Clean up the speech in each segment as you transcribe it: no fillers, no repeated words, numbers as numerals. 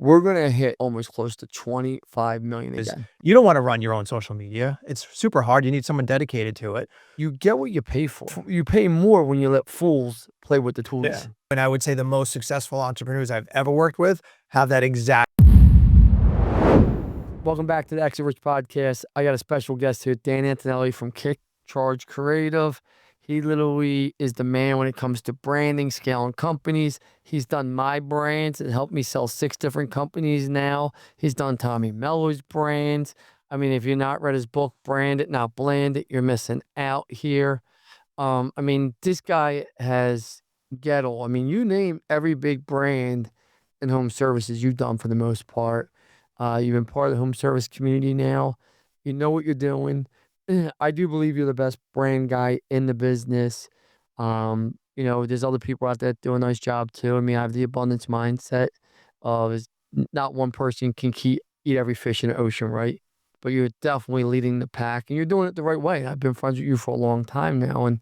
we're going to hit almost close to 25 million Is again. you don't want to run your own social media. It's super hard. You need someone dedicated to it. You get what you pay for. You pay more when you let fools play with the tools. Yeah. And I would say the most successful entrepreneurs I've ever worked with have that exact. Welcome back to the Exit Rich podcast. I got a special guest here, Dan Antonelli from Kick Charge Creative. He literally is the man when it comes to branding, scaling companies. He's done my brands and helped me sell 6 different companies now. He's done Tommy Mello's brands. I mean, if you're not read his book, Brand It, Not Bland It, you're missing out here. I mean, this guy has ghetto. I mean, you name every big brand in home services you've done for the most part. You've been part of the home service community now. You know what you're doing. I do believe you're the best brand guy in the business. There's other people out there that do a nice job too. I mean, I have the abundance mindset of not one person can eat every fish in the ocean, right? But you're definitely leading the pack and you're doing it the right way. I've been friends with you for a long time now and,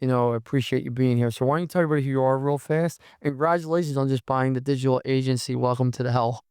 I appreciate you being here. So why don't you tell everybody who you are real fast? And congratulations on just buying the digital agency. Welcome to the hell.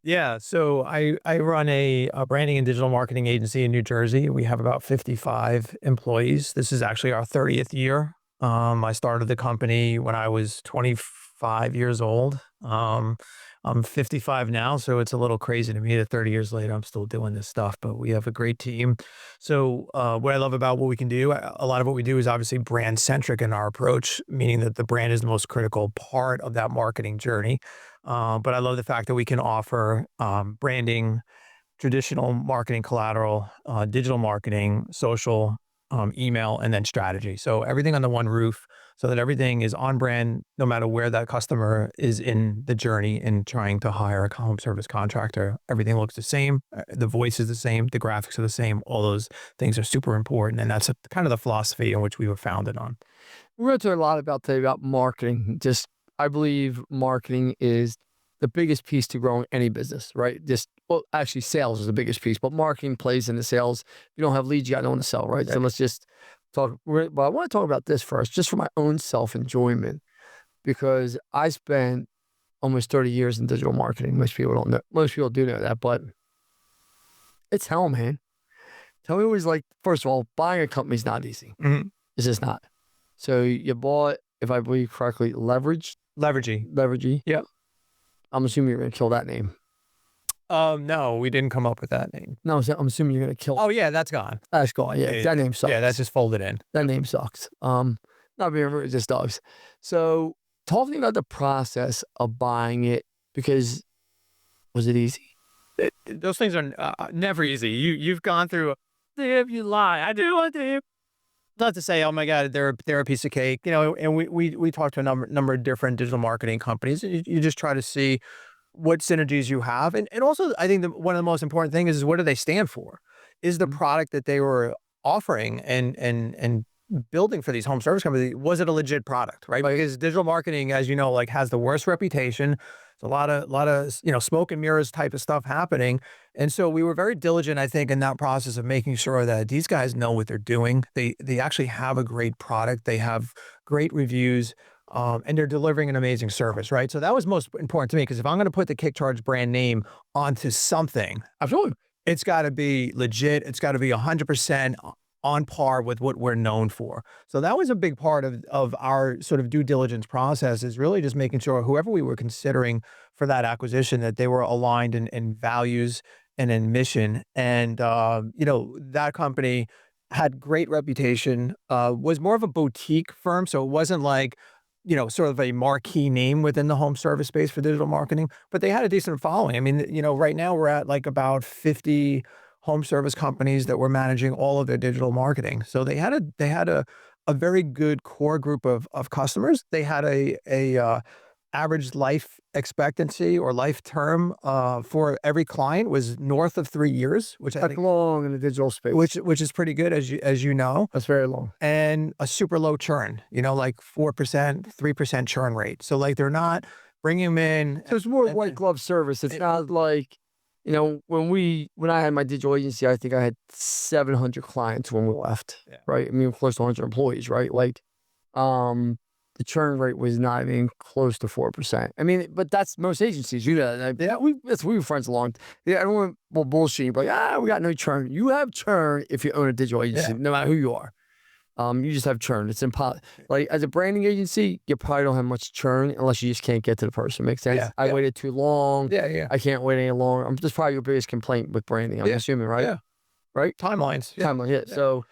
Yeah, so I run a branding and digital marketing agency in New Jersey. We have about 55 employees. This is actually our 30th year. I started the company when I was 25 years old. I'm 55 now, so it's a little crazy to me that 30 years later, I'm still doing this stuff, but we have a great team. So what I love about what we can do, a lot of what we do is obviously brand centric in our approach, meaning that the brand is the most critical part of that marketing journey. But I love the fact that we can offer branding, traditional marketing collateral, digital marketing, social, email, and then strategy. So everything under one roof so that everything is on brand, no matter where that customer is in the journey in trying to hire a home service contractor. Everything looks the same. The voice is the same. The graphics are the same. All those things are super important. And that's kind of the philosophy in which we were founded on. We're going to talk a lot today about marketing. I believe marketing is the biggest piece to growing any business, right? Actually, sales is the biggest piece, but marketing plays into sales. If you don't have leads, you got no one to sell, right? So let's just talk. But I want to talk about this first, just for my own self-enjoyment, because I spent almost 30 years in digital marketing. Most people don't know. Most people do know that, but it's hell, man. Tell me what it's like. First of all, buying a company is not easy. Mm-hmm. It's just not. So you bought, if I believe correctly, Leveragey. Yeah. I'm assuming you're going to kill that name. No, we didn't come up with that name. No, I'm assuming you're going to kill. Oh yeah, that's gone. That's gone. Yeah, that name sucks. Yeah, that's just folded in. That name sucks. Not being it just does. So talk to me about the process of buying it, because was it easy? Those things are never easy. You've gone through. If you lie, I do want to. Not to say, oh my God, they're a piece of cake, and we talked to a number of different digital marketing companies, and you just try to see what synergies you have. And also, I think one of the most important things is what do they stand for? Is the product that they were offering and building for these home service companies, was it a legit product, right? Because digital marketing, as you know, like has the worst reputation. There's a lot of smoke and mirrors type of stuff happening. And so we were very diligent, I think, in that process of making sure that these guys know what they're doing. They actually have a great product. They have great reviews. And they're delivering an amazing service, right? So that was most important to me, because if I'm going to put the Kick Charge brand name onto something, Absolutely. It's got to be legit. It's got to be 100% on par with what we're known for. So that was a big part of our sort of due diligence process, is really just making sure whoever we were considering for that acquisition, that they were aligned in values and in mission. And, that company had great reputation, was more of a boutique firm. So it wasn't like, sort of a marquee name within the home service space for digital marketing, but they had a decent following. I mean, right now we're at like about 50 home service companies that were managing all of their digital marketing. So they had a very good core group of customers. They had a average life expectancy or life term for every client was north of 3 years, which I think long in the digital space, which is pretty good, as you know. That's very long. And a super low churn, like 4%, 3% churn rate. So like they're not bringing them in. So it's more white glove service. It's not like, when I had my digital agency, I think I had 700 clients when we left, right? I mean, close to 100 employees, right? Like, the churn rate was not even close to 4%. I mean, but that's most agencies. You know, we were friends a long time. Yeah, everyone will bullshit you, like, we got no churn. You have churn if you own a digital agency, no matter who you are. You just have churn. It's impossible. Like as a branding agency, you probably don't have much churn unless you just can't get to the person. Makes sense? Yeah, I waited too long. Yeah. I can't wait any longer. That's probably your biggest complaint with branding. I'm assuming, right? Yeah. Right? Timelines. Timeline, yeah. So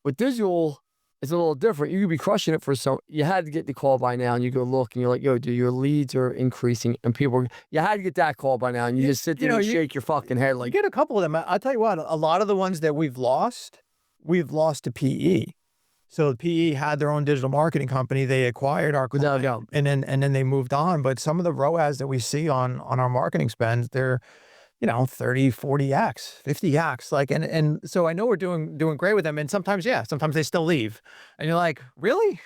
with digital, it's a little different. You could be crushing it for you had to get the call by now, and you go look, and you're like, yo, dude, your leads are increasing, and you had to get that call by now, and you just sit there and shake your fucking head like. You get a couple of them. I'll tell you what, a lot of the ones that we've lost to PE. So PE had their own digital marketing company. They acquired our client, and then they moved on. But some of the ROAS that we see on our marketing spends, they're 30, 40x, 50x. Like, and so I know we're doing great with them. And sometimes they still leave. And you're like, really?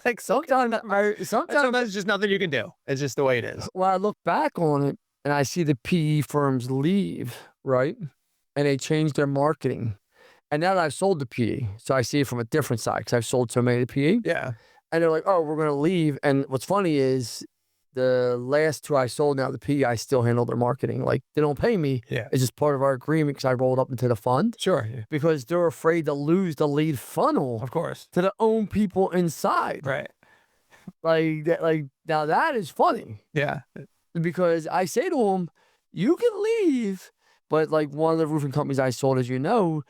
Like sometimes there's just nothing you can do. It's just the way it is. Well, I look back on it and I see the PE firms leave, right? And they change their marketing. And now that I've sold the PE, so I see it from a different side because I've sold so many to PE. Yeah. And they're like, oh, we're going to leave. And what's funny is the last two I sold now, the PE, I still handle their marketing. Like they don't pay me. Yeah. It's just part of our agreement because I rolled up into the fund. Sure. Yeah. Because they're afraid to lose the lead funnel. Of course. To the own people inside. Right. Like now that is funny. Yeah. Because I say to them, you can leave. But like one of the roofing companies I sold, as you know,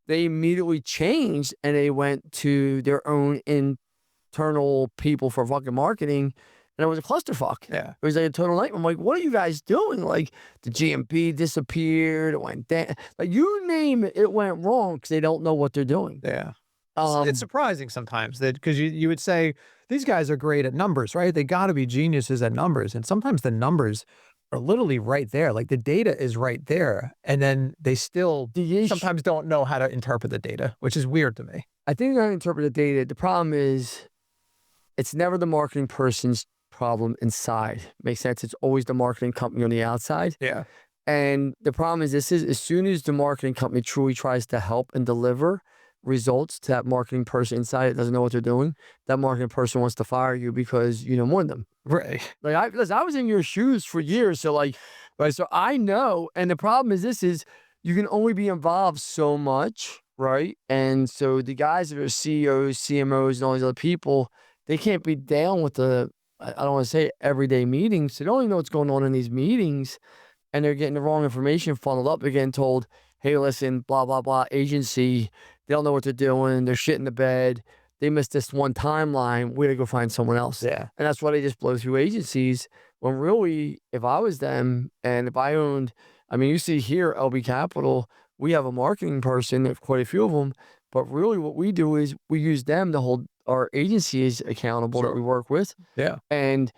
they immediately changed and they went to their own internal people for fucking marketing. And it was a clusterfuck. Yeah. It was like a total nightmare. I'm like, what are you guys doing? Like the GMP disappeared. It went down. Like you name it, it went wrong because they don't know what they're doing. Yeah. It's surprising sometimes that because you would say these guys are great at numbers, right? They got to be geniuses at numbers. And sometimes the numbers are literally right there. Like the data is right there. And then they still sometimes don't know how to interpret the data, which is weird to me. I think they're going to interpret the data. The problem is it's never the marketing person's problem inside. Makes sense? It's always the marketing company on the outside. Yeah. And the problem is as soon as the marketing company truly tries to help and deliver results to that marketing person inside that doesn't know what they're doing, that marketing person wants to fire you because you know more than them. Right. Like I was in your shoes for years. So like, right. So I know, and the problem is you can only be involved so much, right? And so the guys that are CEOs, CMOs, and all these other people, they can't be down with I don't want to say everyday meetings. They don't even know what's going on in these meetings, and they're getting the wrong information funneled up. They're getting told, hey, listen, blah, blah, blah, agency, they don't know what they're doing. They're shit in the bed. They missed this one timeline. We got to go find someone else. Yeah. And that's why they just blow through agencies. When really, if I was them and if I owned, I mean, you see here, LB Capital, we have a marketing person, quite a few of them, but really what we do is we use them to hold our agencies accountable that we work with. Yeah. And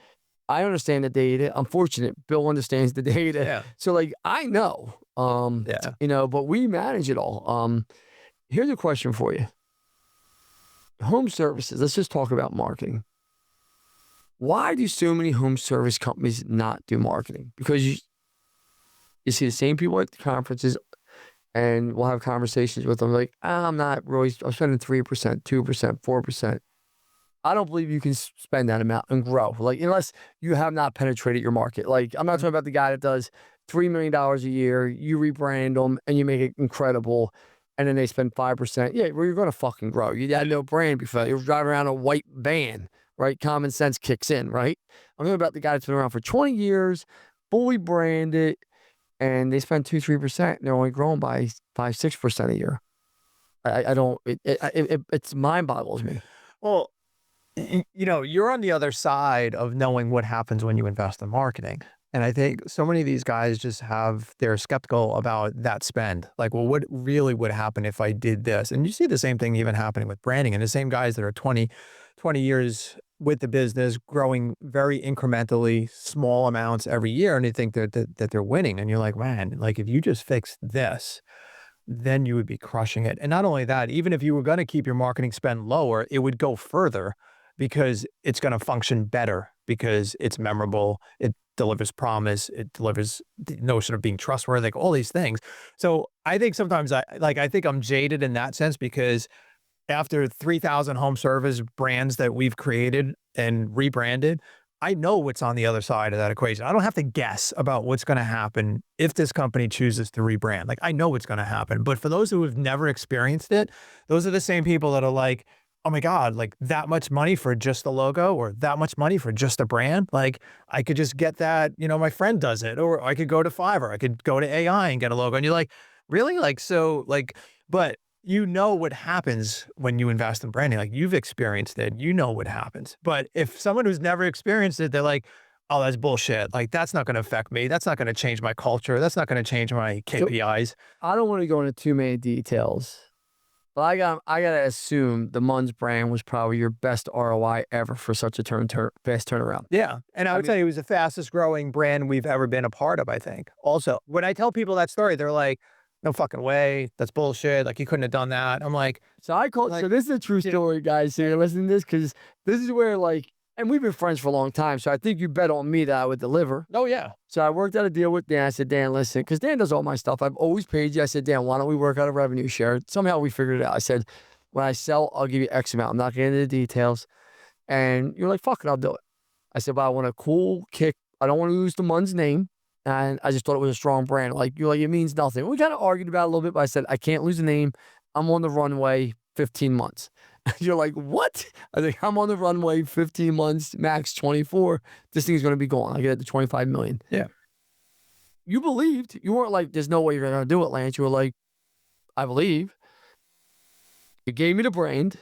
I understand the data. I'm fortunate. Bill understands the data. Yeah. So like, I know, but we manage it all. Here's a question for you. Home services. Let's just talk about marketing. Why do so many home service companies not do marketing? Because you see the same people at the conferences and we'll have conversations with them like, I'm spending 3%, 2%, 4%. I don't believe you can spend that amount and grow. Like, unless you have not penetrated your market. Like, I'm not talking about the guy that does $3 million a year, you rebrand them and you make it incredible. And then they spend 5%. Yeah, well, you're going to fucking grow. You had no brand before. You're driving around a white van, right? Common sense kicks in, right? I'm talking about the guy that's been around for 20 years, fully branded, and they spend 2-3%. And they're only growing by 5-6% a year. I don't, it's mind boggles me. Well, you're on the other side of knowing what happens when you invest in marketing. And I think so many of these guys they're skeptical about that spend. Like, well, what really would happen if I did this? And you see the same thing even happening with branding. And the same guys that are 20 years with the business, growing very incrementally, small amounts every year. And they think that they're winning. And you're like, man, like if you just fix this, then you would be crushing it. And not only that, even if you were going to keep your marketing spend lower, it would go further because it's going to function better because it's memorable. It delivers promise. It delivers the notion of being trustworthy, all these things. So I think sometimes I think I'm jaded in that sense because after 3,000 home service brands that we've created and rebranded, I know what's on the other side of that equation. I don't have to guess about what's going to happen if this company chooses to rebrand. Like, I know what's going to happen. But for those who have never experienced it, those are the same people that are like, oh my God, like that much money for just the logo or that much money for just a brand. Like, I could just get that, my friend does it, or I could go to Fiverr, I could go to AI and get a logo. And you're like, really? Like, so like, but you know what happens when you invest in branding. Like, you've experienced it, you know what happens. But if someone who's never experienced it, they're like, oh, that's bullshit. Like, that's not going to affect me. That's not going to change my culture. That's not going to change my KPIs. I don't want to go into too many details, but I gotta assume the Munns brand was probably your best ROI ever for such a fast turnaround. Yeah. And I would tell you it was the fastest growing brand we've ever been a part of, I think. Also, when I tell people that story, they're like, no fucking way. That's bullshit. Like, you couldn't have done that. I'm like, so this is a true story, guys. So you're listening to this because this is where and we've been friends for a long time. So I think you bet on me that I would deliver. oh yeah. So I worked out a deal with Dan. I said, Dan, listen, because Dan does all my stuff. I've always paid you. I said, Dan, why don't we work out a revenue share? Somehow we figured it out. I said, when I sell, I'll give you X amount. I'm not getting into the details. And you're like, fuck it, I'll do it. I said, but I want a cool kick. I don't want to lose the Munns name. And I just thought it was a strong brand. You're like, it means nothing. We kind of argued about it a little bit, but I said, I can't lose the name. I'm on the runway 15 months. You're like, what? I think I'm on the runway 15 months, max 24. This thing's going to be gone. I get it to 25 million. Yeah. You believed. You weren't like, there's no way you're going to do it, Lance. You were like, I believe. You gave me the brand.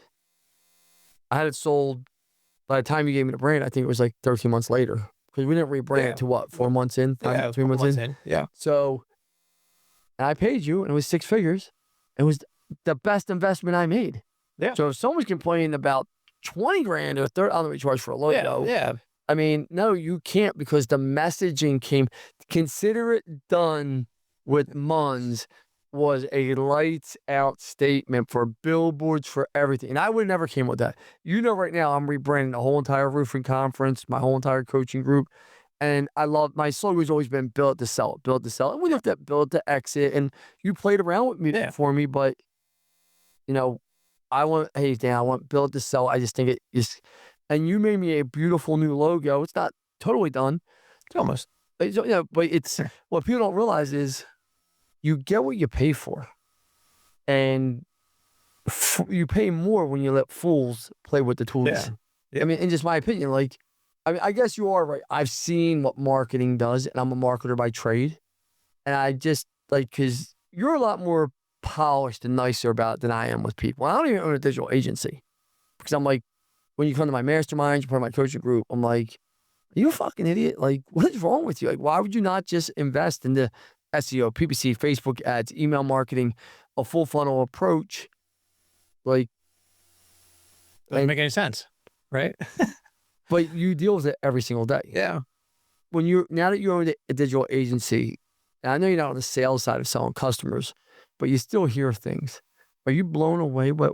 I had it sold. By the time you gave me the brand, I think it was like 13 months later. Because we didn't rebrand to what, 4 months in? 3 months in? Yeah. So, and I paid you, and it was 6 figures. It was the best investment I made. Yeah. So if someone's complaining about 20 grand or 30, I don't know what you charge for a logo. Yeah. I mean, no, you can't, because the messaging came. Consider it done with Munns was a lights out statement for billboards, for everything. And I would have never came with that. Right now I'm rebranding the whole entire roofing conference, my whole entire coaching group. And I love, my slogan's always been build to sell, build to sell. And we looked at build to exit, and you played around with me for me, but I want, hey Dan, I want build to sell. I just think it is, and you made me a beautiful new logo. It's not totally done. It's almost. But it's, what people don't realize is you get what you pay for. And you pay more when you let fools play with the tools. Yeah. I mean, in just my opinion, I guess you are right. I've seen what marketing does, and I'm a marketer by trade. And I just, because you're a lot more polished and nicer about it than I am with people. I don't even own a digital agency. Because I'm like, when you come to my masterminds, you're part of my coaching group, I'm like, are you a fucking idiot? Like, what is wrong with you? Like, why would you not just invest in the SEO, PPC, Facebook ads, email marketing, a full funnel approach? Doesn't make any sense, right? But you deal with it every single day. Yeah. Now that you own a digital agency, and I know you're not on the sales side of selling customers, but you still hear things. Are you blown away by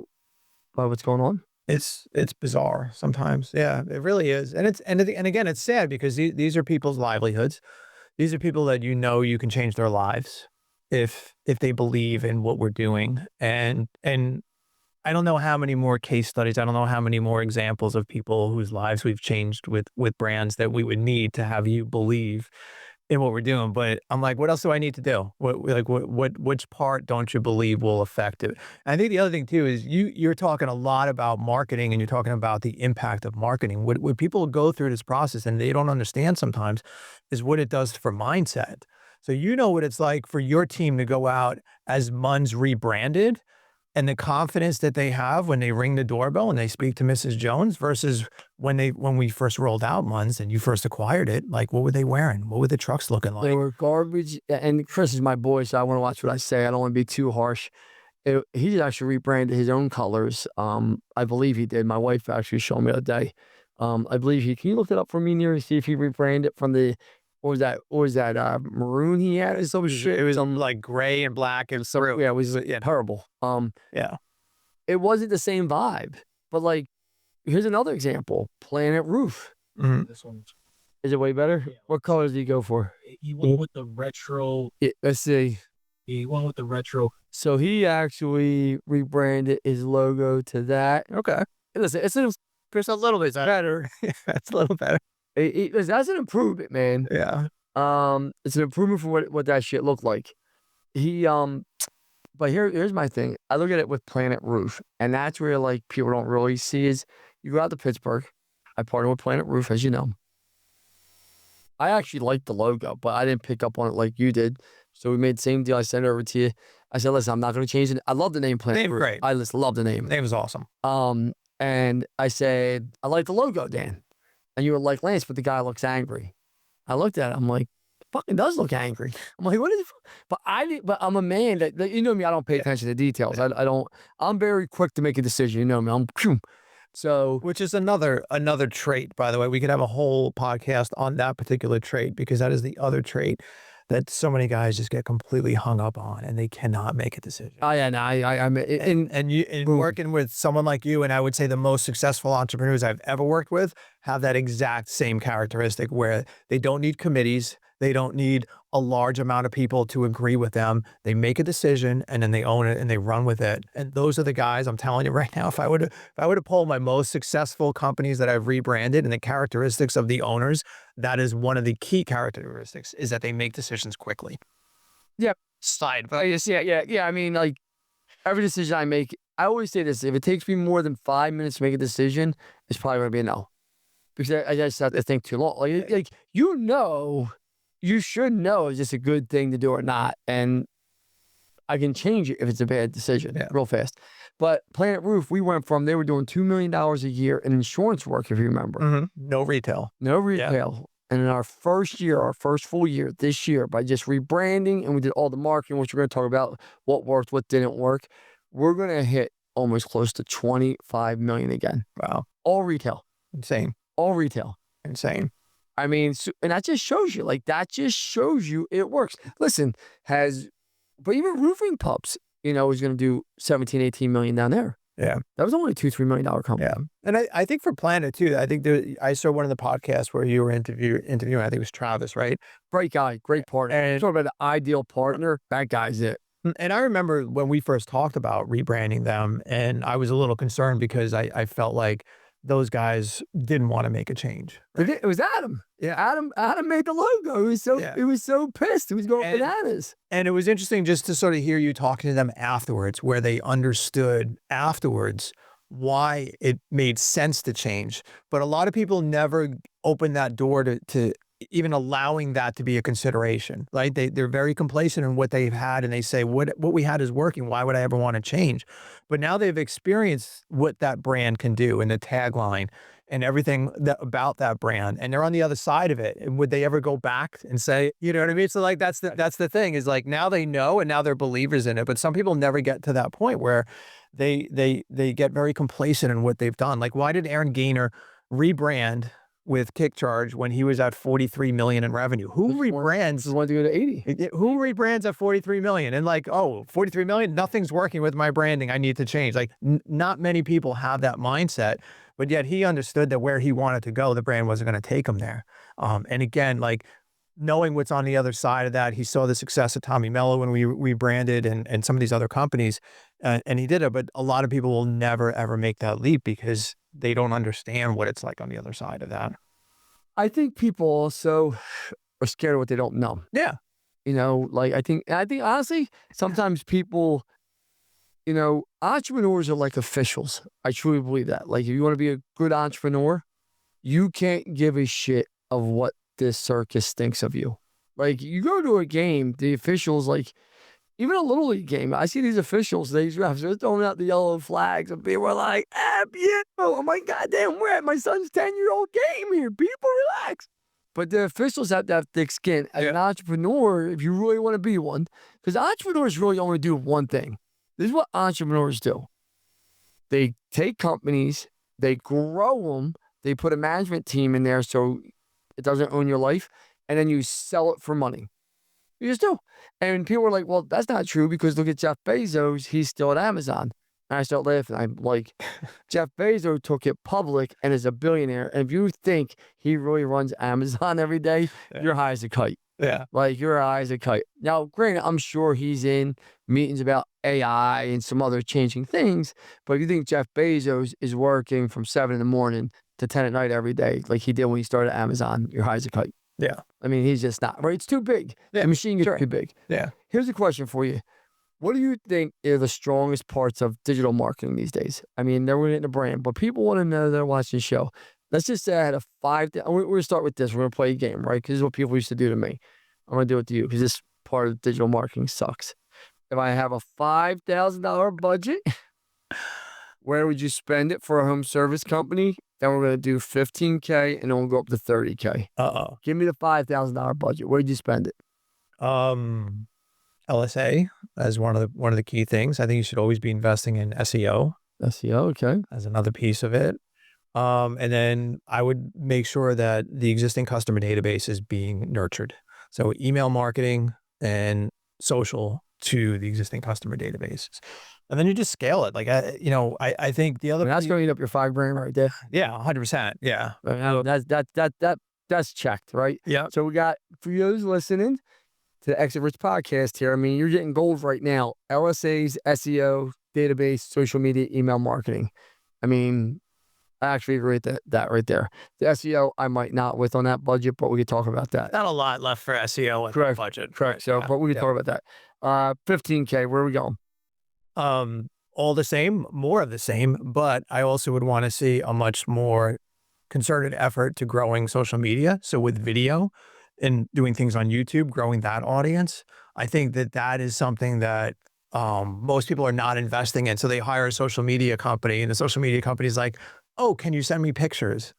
what's going on? It's bizarre sometimes. Yeah, it really is. And again, it's sad because these are people's livelihoods. These are people that you can change their lives if they believe in what we're doing. And I don't know how many more case studies, I don't know how many more examples of people whose lives we've changed with brands that we would need to have you believe in what we're doing. But I'm like, what else do I need to do? Which part don't you believe will affect it? And I think the other thing too is you're talking a lot about marketing, and you're talking about the impact of marketing. What people go through this process and they don't understand sometimes is what it does for mindset. So what it's like for your team to go out as Munns rebranded, and the confidence that they have when they ring the doorbell and they speak to Mrs. Jones versus when we first rolled out Munns and you first acquired it. Like, what were they wearing? What were the trucks looking like? They were garbage. And Chris is my boy, so I want to watch what I say. I don't want to be too harsh. He actually rebranded his own colors. I believe he did. My wife actually showed me the other day. I believe can you look it up for me, Near, to see if he rebranded from the, what was that maroon he had? It was like gray and black and so yeah, it was terrible. Yeah, it wasn't the same vibe. But here's another example: Planet Roof. Mm-hmm. This one, is it way better? Yeah. What colors did he go for? He went with the retro. Let's see. He went with the retro. So he actually rebranded his logo to that. Okay. Listen, Just a little bit better. That's a little better. That's an improvement, man. Yeah. It's an improvement for what that shit looked like. He But here's my thing. I look at it with Planet Roof, and that's where like people don't really see is you go out to Pittsburgh. I partnered with Planet Roof, as you know. I actually liked the logo, but I didn't pick up on it like you did. So we made the same deal. I sent it over to you. I said, listen, I'm not going to change it. I love the name Planet Roof. Great. I just love the name. Name is awesome. And I said, I like the logo, Dan. And you were like, Lance, but the guy looks angry. I looked at it. I'm like, fucking does look angry. I'm like, what is it? But I'm a man that you know me. I don't pay attention to details. I don't. I'm very quick to make a decision. You know me. So, which is another trait, by the way. We could have a whole podcast on that particular trait because that is the other trait that so many guys just get completely hung up on and they cannot make a decision. Oh yeah, no, and working with someone like you, and I would say the most successful entrepreneurs I've ever worked with have that exact same characteristic where they don't need committees. They don't need a large amount of people to agree with them. They make a decision and then they own it and they run with it. And those are the guys, I'm telling you right now, if I were to pull my most successful companies that I've rebranded and the characteristics of the owners, that is one of the key characteristics is that they make decisions quickly. Yeah. Side. Yeah. I mean, like every decision I make, I always say this, if it takes me more than 5 minutes to make a decision, it's probably going to be a no. Because I just have to think too long. Like you should know is this a good thing to do or not. And I can change it if it's a bad decision real fast. But Planet Roof, we went from, they were doing $2 million a year in insurance work, if you remember. Mm-hmm. No retail. Yeah. And in our first full year this year, by just rebranding and we did all the marketing, which we're going to talk about, what worked, what didn't work, we're going to hit almost close to 25 million again. Wow. All retail. Insane. All retail. Insane. I mean, and that just shows you, it works. Listen, but even Roofing Pups, is going to do 17, 18 million down there. Yeah. That was only a $2-3 million company. Yeah. And I think for Planet too, I think I saw one of the podcasts where you were interviewing, I think it was Travis, right? Great guy, great partner. And talk about the ideal partner. That guy's it. And I remember when we first talked about rebranding them and I was a little concerned because I felt like those guys didn't want to make a change. Right? It was Adam. Yeah, Adam made the logo. He was so pissed. He was going bananas. And it was interesting just to sort of hear you talking to them afterwards, where they understood afterwards why it made sense to change. But a lot of people never open that door to even allowing that to be a consideration, right? They're very complacent in what they've had and they say, what we had is working. Why would I ever want to change? But now they've experienced what that brand can do and the tagline and everything about that brand. And they're on the other side of it. And would they ever go back and say, you know what I mean? So like, that's the thing is like, now they know and now they're believers in it. But some people never get to that point where they get very complacent in what they've done. Like, why did Aaron Gaynor rebrand with KickCharge when he was at 43 million in revenue? Who rebrands? Want to go to 80? Who rebrands at 43 million? And like, 43 million, nothing's working with my branding. I need to change. Like, not many people have that mindset, but yet he understood that where he wanted to go, the brand wasn't going to take him there. And again, like knowing what's on the other side of that, he saw the success of Tommy Mello when we rebranded and some of these other companies, and he did it. But a lot of people will never, ever make that leap because they don't understand what it's like on the other side of that. I think people also are scared of what they don't know. Yeah. I think honestly, sometimes people, entrepreneurs are like officials. I truly believe that. Like, if you want to be a good entrepreneur, you can't give a shit of what this circus thinks of you. Like, you go to a game, the officials, like, even a little league game, I see these officials, these refs, they're throwing out the yellow flags, and people are like, I'm like, goddamn, we're at my son's 10-year-old game here. People relax. But the officials have to have thick skin. As an entrepreneur, if you really want to be one, because entrepreneurs really only do one thing. This is what entrepreneurs do. They take companies, they grow them, they put a management team in there so it doesn't own your life, and then you sell it for money. You just do. And people are like, well, that's not true because look at Jeff Bezos. He's still at Amazon. And I start laughing. I'm like, Jeff Bezos took it public and is a billionaire. And if you think he really runs Amazon every day, you're high as a kite. Yeah. Like your eyes a kite. Now, granted, I'm sure he's in meetings about AI and some other changing things. But if you think Jeff Bezos is working from 7 in the morning to 10 at night every day, like he did when he started Amazon, your eyes a kite. Yeah. I mean, he's just not, right? It's too big. Yeah, The machine gets sure. too big. Yeah. Here's a question for you. What do you think are the strongest parts of digital marketing these days? I mean, they're getting a brand, but people want to know they're watching the show. Let's just say I had a we're going to start with this. We're going to play a game, right? Because this is what people used to do to me. I'm going to do it to you because this part of digital marketing sucks. If I have a $5,000 budget, where would you spend it for a home service company? Then we're going to do $15K and then we'll go up to $30K. Uh-oh. Give me the $5,000 budget. Where'd you spend it? LSA as one of the key things. I think you should always be investing in SEO. SEO, okay. As another piece of it. And then I would make sure that the existing customer database is being nurtured. So email marketing and social to the existing customer databases. And then you just scale it. Like, I think the other... that's going to eat up your $5,000 right there. Yeah, 100%. Yeah. That's checked, right? Yeah. So we got, for those listening to the Exit Rich podcast here, I mean, you're getting gold right now. LSAs, SEO, database, social media, email marketing. I mean, I actually agree with that right there. The SEO, I might not with on that budget, but we could talk about that. Not a lot left for SEO in the budget. Correct. So, but we can talk about that. $15K, where are we going? All the same, more of the same, but I also would want to see a much more concerted effort to growing social media. So with video and doing things on YouTube, growing that audience, I think that is something that most people are not investing in. So they hire a social media company and the social media company is like, oh, can you send me pictures?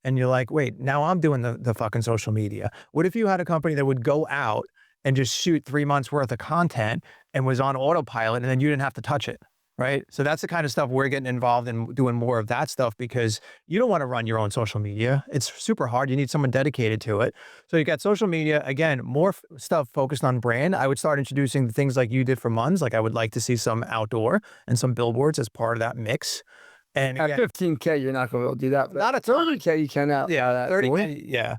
And you're like, wait, now I'm doing the fucking social media. What if you had a company that would go out and just shoot 3 months worth of content and was on autopilot and then you didn't have to touch it, right? So that's the kind of stuff we're getting involved in, doing more of that stuff because you don't want to run your own social media. It's super hard. You need someone dedicated to it. So you got social media, again, more stuff focused on brand. I would start introducing the things like you did for Munns. Like I would like to see some outdoor and some billboards as part of that mix. And at 15K, you're not going to be able to do that. Not at 30K, you can out. Yeah, 30K, yeah.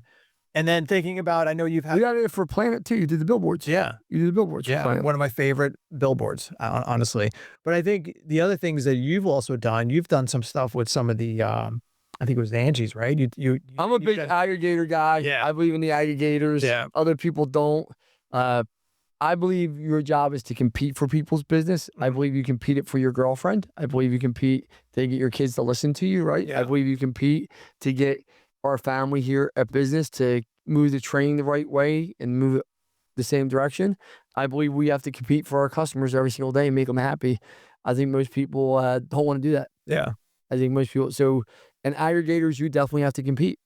And then thinking about, I know you've had... You got it for Planet too. You did the billboards. Yeah. You did the billboards. Yeah, one of my favorite billboards, honestly. But I think the other things that you've also done, you've done some stuff with some of the, I think it was Angie's, right? I'm a big aggregator guy. Yeah. I believe in the aggregators. Yeah. Other people don't. I believe your job is to compete for people's business. I believe you compete it for your girlfriend. I believe you compete to get your kids to listen to you, right? Yeah. I believe you compete to get our family here at business to move the train the right way and move it the same direction. I believe we have to compete for our customers every single day and make them happy. I think most people don't want to do that. Yeah. I think most people, and aggregators, you definitely have to compete.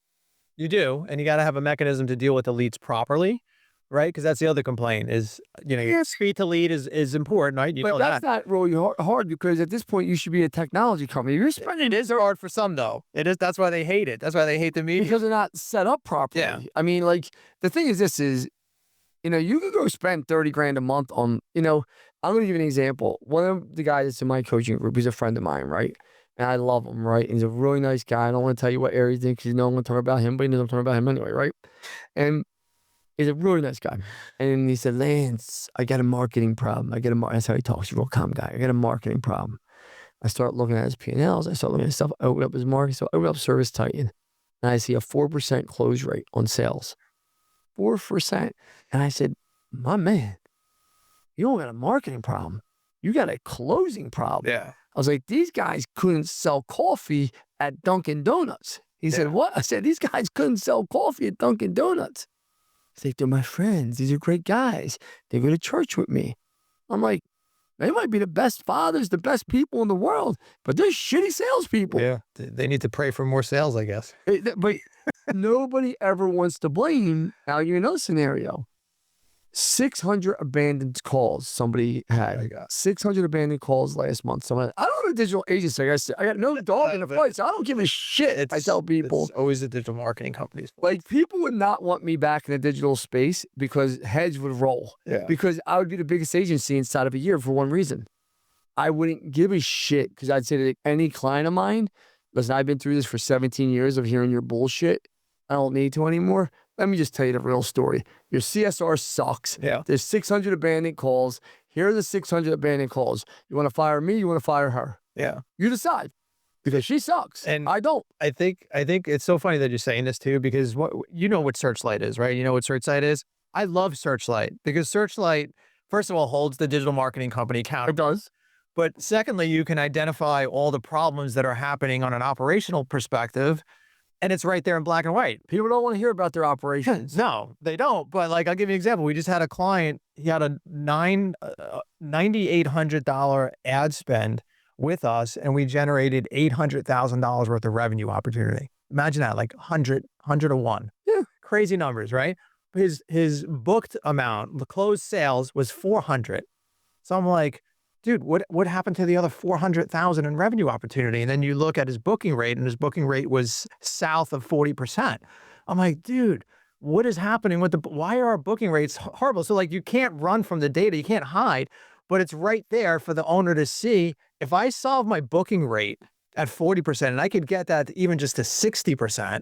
You do, and you got to have a mechanism to deal with the leads properly, right? Because that's the other complaint is, speed to lead is important, right? But that's not really hard because at this point you should be a technology company. You're spending It is hard for some though. It is. That's why they hate it. That's why they hate the media. because they're not set up properly. Yeah. I mean, like the thing is, you could go spend $30,000 a month on, I'm going to give you an example. One of the guys that's in my coaching group, he's a friend of mine, right? And I love him, right? He's a really nice guy. I don't want to tell you what area he's in because I'm going to talk about him, but he knows I'm talking about him anyway, right? And he's a really nice guy. And he said, Lance, I got a marketing problem. That's how he talks. He's a real calm guy. I got a marketing problem. I start looking at his P&Ls. I start looking at his stuff. I open up his market. So I open up Service Titan. And I see a 4% close rate on sales. 4%. And I said, my man, you don't got a marketing problem. You got a closing problem. Yeah. I was like, these guys couldn't sell coffee at Dunkin' Donuts. He said, what? I said, these guys couldn't sell coffee at Dunkin' Donuts. He's like, they're my friends. These are great guys. They go to church with me. I'm like, they might be the best fathers, the best people in the world, but they're shitty salespeople. Yeah. They need to pray for more sales, I guess. But nobody ever wants to blame. Now, you know, scenario. 600 abandoned calls somebody had. 600 abandoned calls last month. I don't have a digital agency. I got no dog in the fight, so I don't give a shit. I tell people. It's always the digital marketing companies. Like, people would not want me back in the digital space because heads would roll. Yeah. Because I would be the biggest agency inside of a year for one reason. I wouldn't give a shit because I'd say to any client of mine, listen, I've been through this for 17 years of hearing your bullshit. I don't need to anymore. let me just tell you the real story. Your CSR sucks. Yeah. There's 600 abandoned calls. Here are the 600 abandoned calls. You want to fire me? You want to fire her? Yeah. You decide, because she sucks. And I don't. I think it's so funny that you're saying this too, because what Searchlight is, right? You know what Searchlight is? I love Searchlight because Searchlight, first of all, holds the digital marketing company accountable. It does. But secondly, you can identify all the problems that are happening on an operational perspective, and it's right there in black and white. People don't want to hear about their operations. No, they don't. But like, I'll give you an example. We just had a client. He had a $9,800 ad spend with us, and we generated $800,000 worth of revenue opportunity. Imagine that, like 100 to 1. Yeah. Crazy numbers, right? His booked amount, the closed sales was 400. So I'm like, dude, what happened to the other 400,000 in revenue opportunity? And then you look at his booking rate, and his booking rate was south of 40%. I'm like, dude, what is happening with why are our booking rates horrible? So like, you can't run from the data, you can't hide, but it's right there for the owner to see. If I solve my booking rate at 40% and I could get that even just to 60%,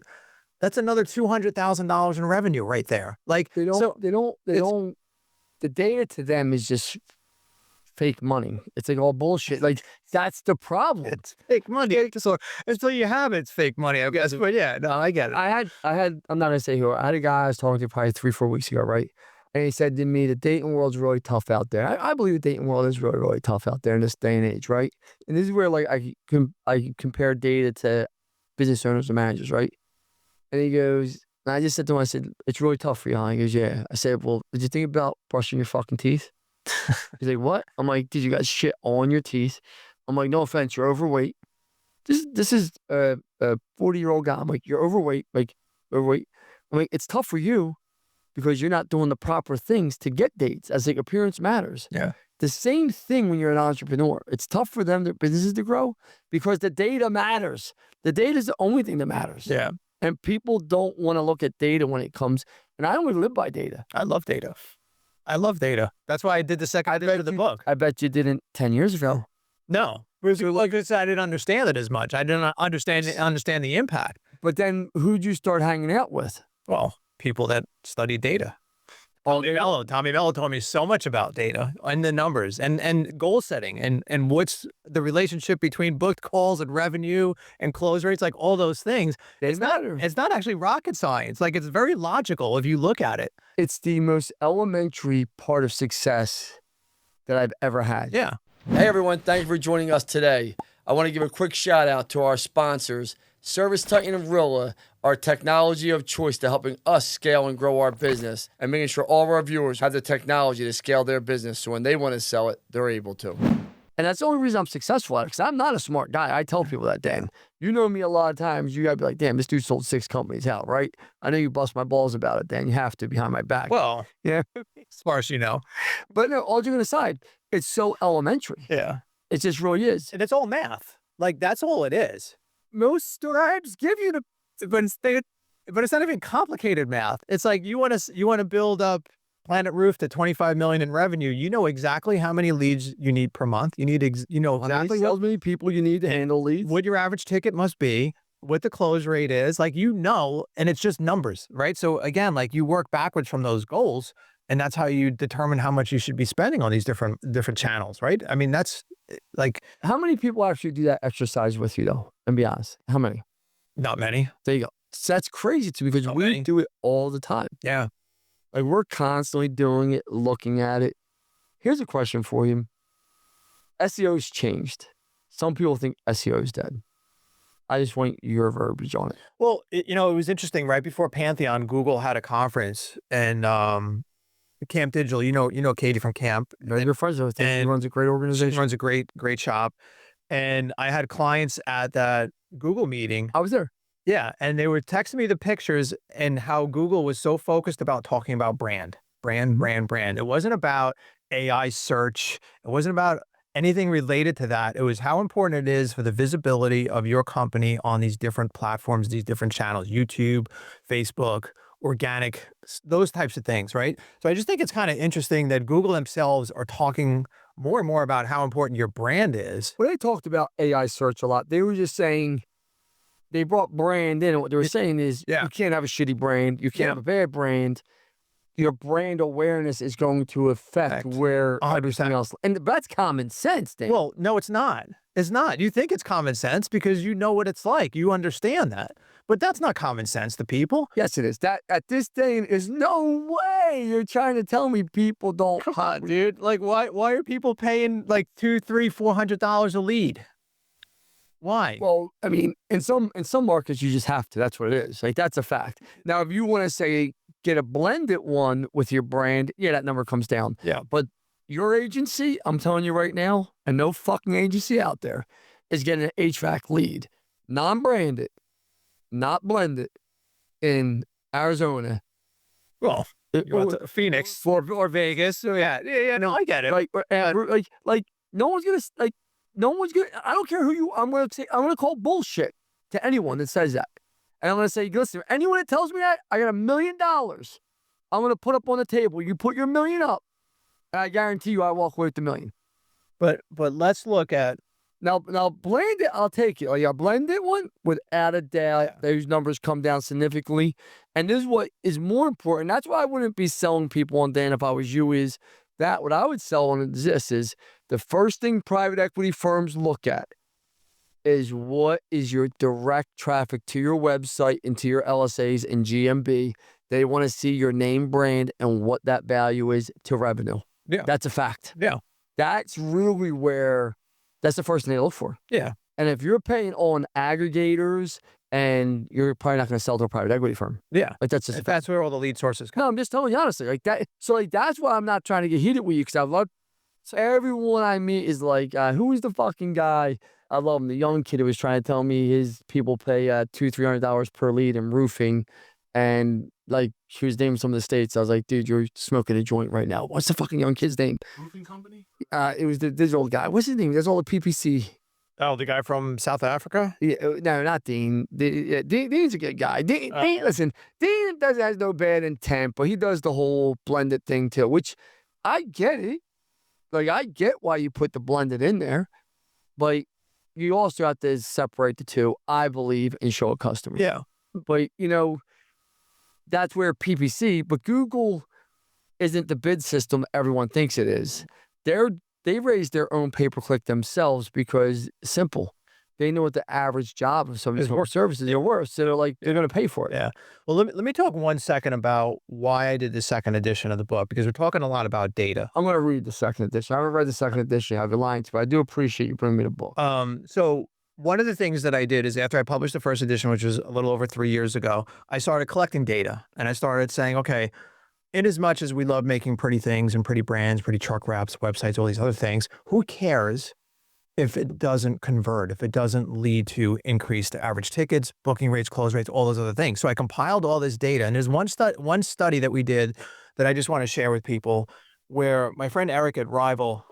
that's another $200,000 in revenue right there. Like, They don't, the data to them is just fake money. It's like all bullshit. Like, that's the problem. it's fake money. So until you have it, it's fake money, I guess. But yeah, no, I get it. I had, I'm not gonna say who, I had a guy I was talking to probably 3-4 weeks ago, right? And he said to me, the dating world's really tough out there. I believe the dating world is really, really tough out there in this day and age, right? And this is where like I compare data to business owners and managers, right? And he goes, and I just said to him, I said, it's really tough for you, huh? He goes, yeah. I said, well, did you think about brushing your fucking teeth? He's like, what? I'm like, did you got shit on your teeth? I'm like, no offense, you're overweight. This is a 40-year-old guy. I'm like, you're overweight, like overweight. I'm like, it's tough for you because you're not doing the proper things to get dates. As like appearance matters. Yeah. The same thing when you're an entrepreneur. It's tough for them, their businesses to grow because the data matters. The data is the only thing that matters. Yeah. And people don't want to look at data when it comes. And I only live by data. I love data. That's why I did the second edition of the book. I bet you didn't 10 years ago. No, because I didn't understand it as much. I didn't understand the impact. But then who'd you start hanging out with? Well, people that study data. Tommy Mello told me so much about data and the numbers and goal setting and what's the relationship between booked calls and revenue and close rates, like all those things. It's not actually rocket science. Like, it's very logical if you look at it. It's the most elementary part of success that I've ever had. Yeah. Hey everyone, thank you for joining us today. I want to give a quick shout out to our sponsors, Service Titan and Rilla, our technology of choice to helping us scale and grow our business and making sure all of our viewers have the technology to scale their business so when they want to sell it, they're able to. And that's the only reason I'm successful at it, because I'm not a smart guy. I tell people that, Dan. You know me a lot of times, you gotta be like, damn, this dude sold 6 companies out, right? I know you bust my balls about it, Dan. You have to behind my back. Well, yeah, as far as you know. But no, all joking aside, it's so elementary. Yeah. It just really is. And it's all math. Like, that's all it is. Most startups give you but it's not even complicated math. It's like, you want to build up Planet Roof to 25 million in revenue. You know exactly how many leads you need per month. You know exactly how many people you need to handle leads. What your average ticket must be, what the close rate is, like, and it's just numbers, right? So again, like, you work backwards from those goals, and that's how you determine how much you should be spending on these different channels, right? I mean, that's like, how many people actually do that exercise with you though? And be honest, how many? Not many. There you go. So that's crazy to me because we do it all the time. Yeah. Like, we're constantly doing it, looking at it. Here's a question for you. SEO's changed. Some people think SEO is dead. I just want your verbiage on it. Well, it was interesting. Right before Pantheon, Google had a conference, and Camp Digital, you know Katie from Camp. You're friends with her. She runs a great organization. She runs a great shop. And I had clients at that Google meeting. I was there. Yeah. And they were texting me the pictures and how Google was so focused about talking about brand. It wasn't about AI search. It wasn't about anything related to that. It was how important it is for the visibility of your company on these different platforms, these different channels, YouTube, Facebook, organic, those types of things, right? So I just think it's kind of interesting that Google themselves are talking more and more about how important your brand is. When they talked about AI search a lot, they were just saying, they brought brand in, and what they were saying is Yeah. you can't have a shitty brand, you can't have a bad brand. Your brand awareness is going to affect where 100%. everything else, and that's common sense, Dan. Well, no, it's not. It's not. You think it's common sense because you know what it's like. You understand that. But that's not common sense to people. Yes, it is. That at this day, there's no way you're trying to tell me people don't. Come on, dude. Like, why are people paying like $200, $300, $400 a lead? Why? Well, I mean, in some markets, you just have to. That's what it is. Like, that's a fact. Now, if you want to say get a blended one with your brand, yeah, that number comes down. Yeah. But your agency, I'm telling you right now, and no fucking agency out there is getting an HVAC lead, non-branded, not blended, in Arizona. Well, Phoenix or Vegas. So yeah. No, I get it. Like no one's gonna. I don't care who you. I'm gonna call bullshit to anyone that says that, and I'm gonna say, listen, anyone that tells me that, I got $1 million. I'm gonna put up on the table. You put your $1 million up, and I guarantee you, I walk away with the $1 million. But let's look at now blended. I'll take it. Like a blended one, without a doubt, those numbers come down significantly. And this is what is more important. That's why I wouldn't be selling people on Dan if I was you. Is that what I would sell on this is the first thing private equity firms look at is what is your direct traffic to your website and to your LSAs and GMB. They want to see your name, brand, and what that value is to revenue. Yeah. That's a fact. Yeah. That's really where, that's the first thing they look for. Yeah. And if you're paying on aggregators, and you're probably not going to sell to a private equity firm. Yeah. Like that's just that's where all the lead sources come. No, I'm just telling you honestly. Like that. So like that's why I'm not trying to get heated with you, because I love. So everyone I meet is like, who is the fucking guy? I love him. The young kid who was trying to tell me his people pay $200-$300 per lead in roofing, and like he was naming some of the states. I was like, dude, you're smoking a joint right now. What's the fucking young kid's name? Roofing company? It was the digital guy. What's his name? There's all the PPC. Oh, the guy from South Africa? Yeah, no, not Dean. Dean's a good guy. Dean, listen, Dean has no bad intent, but he does the whole blended thing too, which I get it. Like, I get why you put the blended in there, but you also have to separate the two, I believe, and show a customer. Yeah. But, that's where PPC, but Google isn't the bid system everyone thinks it is. They raise their own pay-per-click themselves because simple. They know what the average job of some of these services are worth, so they're going to pay for it. Yeah. Well, let me talk 1 second about why I did the second edition of the book, because we're talking a lot about data. I'm going to read the second edition. I haven't read the second edition. I've been lying to you, but I do appreciate you bringing me the book. So one of the things that I did is after I published the first edition, which was a little over 3 years ago, I started collecting data, and I started saying, okay, in as much as we love making pretty things and pretty brands, pretty truck wraps, websites, all these other things, who cares if it doesn't convert, if it doesn't lead to increased average tickets, booking rates, close rates, all those other things? So I compiled all this data, and there's one study that we did that I just want to share with people, where my friend Eric at Rival,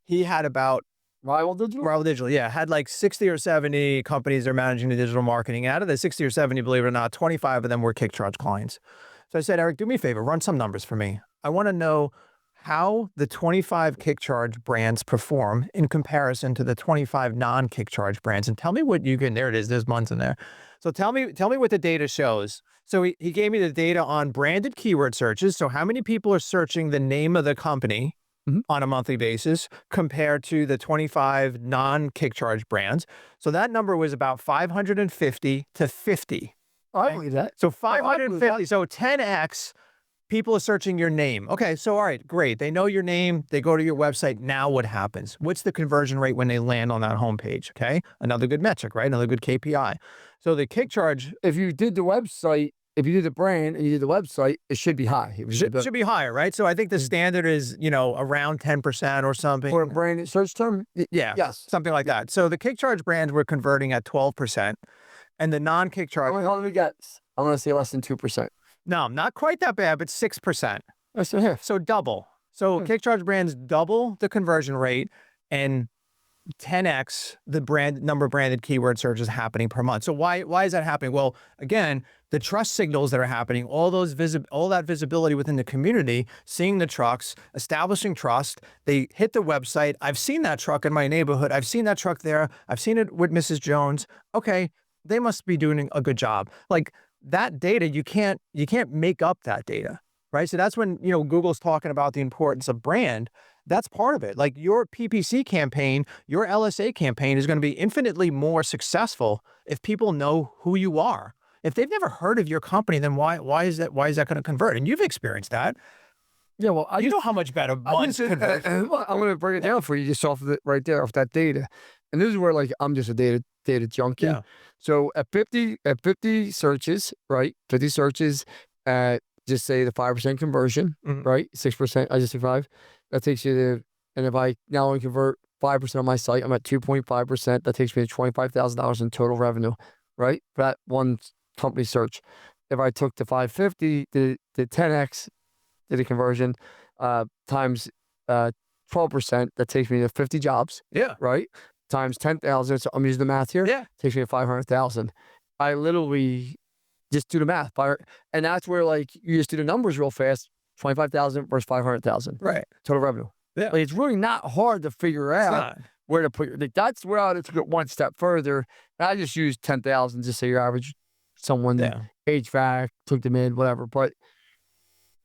he had about Rival Digital, yeah, had like 60 or 70 companies that are managing the digital marketing. Out of the 60 or 70, believe it or not, 25 of them were Kickcharge clients. So I said, Eric, do me a favor, run some numbers for me. I want to know how the 25 Kickcharge brands perform in comparison to the 25 non-Kickcharge brands, and tell me what you can. There it is. There's months in there. So tell me what the data shows. So he gave me the data on branded keyword searches. So how many people are searching the name of the company on a monthly basis compared to the 25 non-Kickcharge brands. So that number was about 550 to 50. I believe that. So 550, so 10x people are searching your name. Okay, so all right, great. They know your name. They go to your website. Now what happens? What's the conversion rate when they land on that homepage? Okay, another good metric, right? Another good KPI. So the Kickcharge, if you did the website, if you did the brand and you did the website, it should be high. It should be higher, right? So I think the standard is, around 10% or something. For a branded search term? Yeah. Yes. Something like that. So the Kickcharge brands were converting at 12%. And the non-Kickcharge. Hold on, let me guess. I'm going to say less than 2%. No, not quite that bad, but 6%. So here. So double. So Kickcharge brands double the conversion rate and 10x the number of branded keyword searches happening per month. So why is that happening? Well, again, the trust signals that are happening, all that visibility within the community, seeing the trucks, establishing trust. They hit the website. I've seen that truck in my neighborhood. I've seen that truck there. I've seen it with Mrs. Jones. Okay. they must be doing a good job. Like that data, you can't make up that data, right? So that's when, Google's talking about the importance of brand. That's part of it. Like your PPC campaign, your LSA campaign is going to be infinitely more successful if people know who you are. If they've never heard of your company, then why is that going to convert? And you've experienced that. Yeah, well, You know how much better months convert. I'm going to break it down for you just off of it right there, off that data. And this is where like I'm just a data junkie. Yeah. So at 50 searches, right? 50 searches at just say the 5% conversion, right? 6%, I just say 5. That takes you to, and if I now only convert 5% on my site, I'm at 2.5%. That takes me to $25,000 in total revenue, right? For that one company search. If I took the 550, the 10x, did a conversion, times 12%, that takes me to 50 jobs. Yeah. Right? Times 10,000. So I'm using the math here. Yeah. Takes me to 500,000. I literally just do the math. And that's where like you just do the numbers real fast. 25,000 versus 500,000. Right. Total revenue. Yeah. Like, it's really not hard to figure out where to put your, like, that's where I took it one step further. And I just used 10,000, just say your average someone, HVAC, took the mid, whatever. But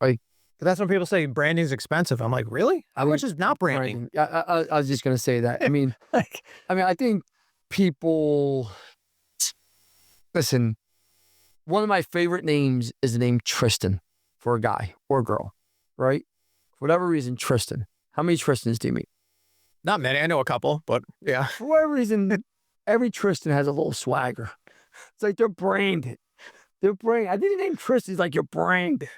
like, that's when people say branding is expensive. I'm like, really? How much is not branding? I was just going to say that. I mean, I think people, listen, one of my favorite names is the name Tristan for a guy or a girl, right? For whatever reason, Tristan. How many Tristans do you meet? Not many. I know a couple, but yeah. For whatever reason, every Tristan has a little swagger. It's like they're branded. I think the name Tristan is like you're branded.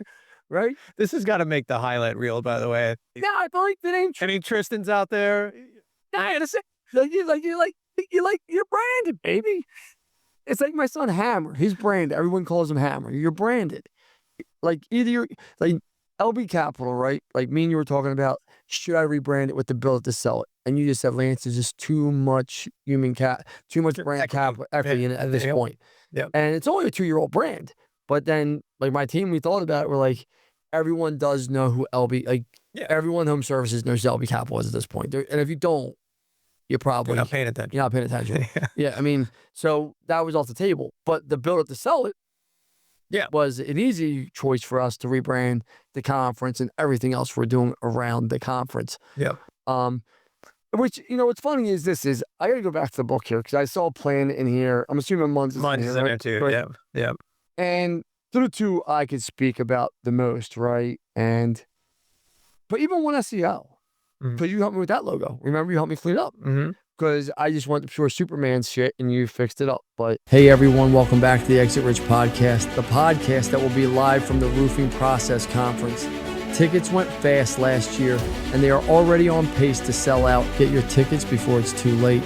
Right? This has got to make the highlight reel, by the way. Yeah, I feel like the name. Any Tristans out there? I understand. You're branded, baby. It's like my son Hammer. He's branded. Everyone calls him Hammer. You're branded. Like either you're like LB Capital, right? Like me and you were talking about, should I rebrand it with the bill to sell it? And you just said, Lance, there's just too much too much brand capital equity in it at this point. Yeah. And it's only a 2-year-old brand. But then, like my team, we thought about it. We're like, everyone does know who LB, everyone home services knows who LB Capital is at this point. And if you don't, you're not paying attention. You're not paying attention. Yeah, I mean, so that was off the table. But the build to sell it was an easy choice for us to rebrand the conference and everything else we're doing around the conference. Yeah. Which, what's funny is I got to go back to the book here because I saw a plan in here. I'm assuming Months is in there too. Right? Yeah. Yeah. And through the two I could speak about the most, right? But even one SEO, because you helped me with that logo. Remember, you helped me clean it up. Because I just went pure Superman shit and you fixed it up. But hey, everyone, welcome back to the Exit Rich podcast, the podcast that will be live from the Roofing Process Conference. Tickets went fast last year and they are already on pace to sell out. Get your tickets before it's too late.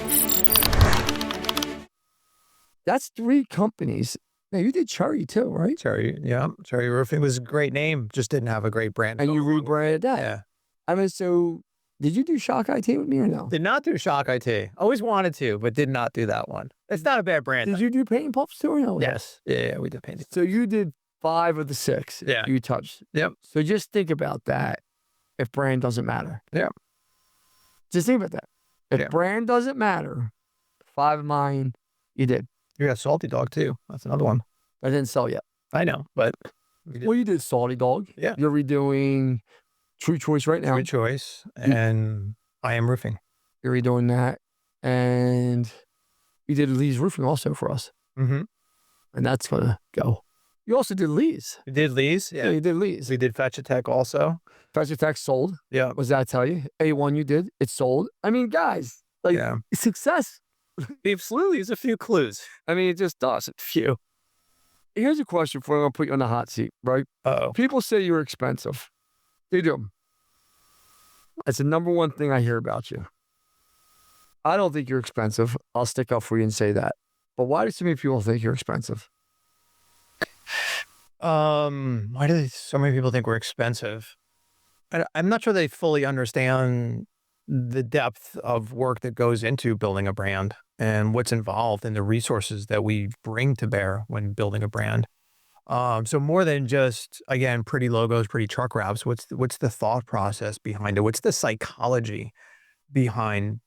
That's 3 companies. Now, you did Cherry too, right? Cherry, yeah. Cherry Roofing was a great name, just didn't have a great brand. And you rebranded that. Yeah. I mean, so did you do Shock IT with me or no? Did not do Shock IT. Always wanted to, but did not do that one. It's not a bad brand. Did you do Paint and Puffs too or no? Yes. Yeah, we did Paint. So you did 5 of the 6 you touched. Yep. So just think about that if brand doesn't matter. Yeah. Just think about that. If brand doesn't matter, 5 of mine, you did. You got Salty Dog too. That's another one. I didn't sell yet. I know, but well, you did Salty Dog. Yeah. You're redoing True Choice right now. True Choice and I Am Roofing. You're redoing that. And you did Lee's Roofing also for us. And that's going to go. You also did Lee's. You did Lee's? Yeah, you did Lee's. We did Fetch Tech also. Fetch Tech sold. Yeah. What does that tell you? A1 you did. It sold. I mean, guys, success. Absolutely is a few clues. I mean, it just does. A few. Here's a question for you. I'm going to put you on the hot seat, right? Uh-oh. People say you're expensive. They do. That's the number one thing I hear about you. I don't think you're expensive. I'll stick up for you and say that. But why do so many people think you're expensive? Why do so many people think we're expensive? I'm not sure they fully understand the depth of work that goes into building a brand and what's involved in the resources that we bring to bear when building a brand. So more than just, again, pretty logos, pretty truck wraps, what's the thought process behind it? What's the psychology behind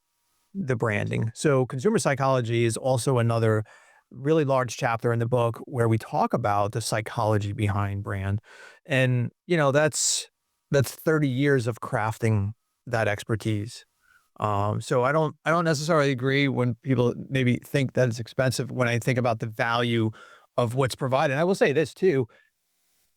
the branding? So consumer psychology is also another really large chapter in the book where we talk about the psychology behind brand. And, that's 30 years of crafting that expertise. So I don't necessarily agree when people maybe think that it's expensive when I think about the value of what's provided. And I will say this too.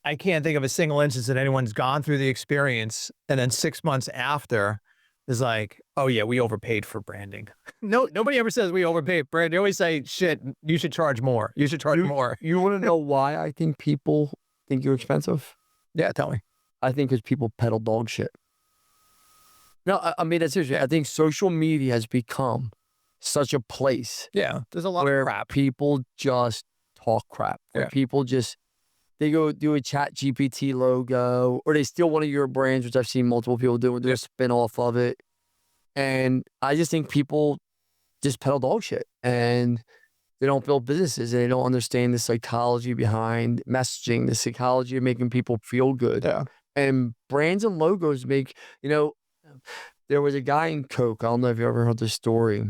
I can't think of a single instance that anyone's gone through the experience and then 6 months after is like, oh yeah, we overpaid for branding. No, nobody ever says we overpaid brand. They always say, shit, you should charge more. You should charge more. You want to know why I think people think you're expensive? Yeah, tell me. I think because people peddle dog shit. No, I mean, that's seriously. I think social media has become such a place Yeah, there's a lot where of crap. people just talk crap. Where Yeah. people just, they go do a chat GPT logo, or they steal one of your brands, which I've seen multiple people do, and do a spin off of it. And I just think people just peddle dog shit, and they don't build businesses, and they don't understand the psychology behind messaging, the psychology of making people feel good. Yeah. And brands and logos make, there was a guy in Coke. I don't know if you ever heard this story.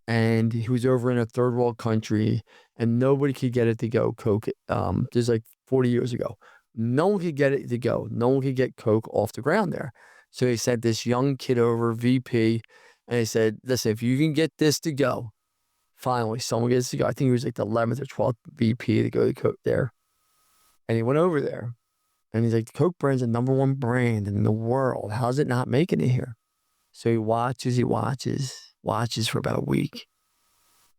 And he was over in a third world country, and nobody could get it to go. Coke, just like 40 years ago, no one could get it to go. No one could get Coke off the ground there. So he sent this young kid over, VP, and he said, "Listen, if you can get this to go, finally someone gets to go." I think he was like the 11th or 12th VP to go to Coke there, and he went over there, and he's like, "The Coke brand's the #1 brand in the world. How's it not making it here?" So he watches for about a week,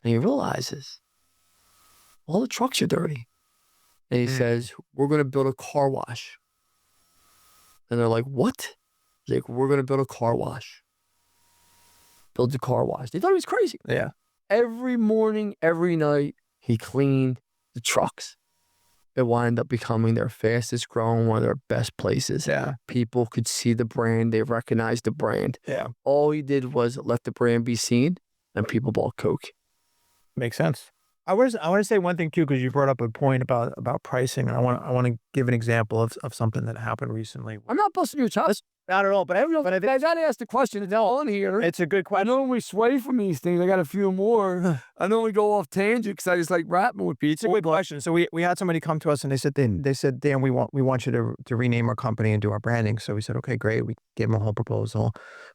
and he realizes all the trucks are dirty. And he says, "We're going to build a car wash." And they're like, "What?" He's like, "We're going to build a car wash." Builds a car wash. They thought he was crazy. Yeah. Every morning, every night, he cleaned the trucks. It wound up becoming their fastest growing, one of their best places. Yeah. People could see the brand. They recognized the brand. Yeah. All he did was let the brand be seen, and people bought Coke. Makes sense. I want to say one thing too, because you brought up a point about pricing, and I want to give an example of something that happened recently. I'm not busting your chops. Not at all, but I I got to ask the question. It's on here. it's a good I question. know we sway from these things. I got a few more. I know we go off tangent because I just like rapping with people. It's a good question. So we had somebody come to us and they said, Dan, we want you to rename our company and do our branding. So we said, okay, great. We gave him a whole proposal.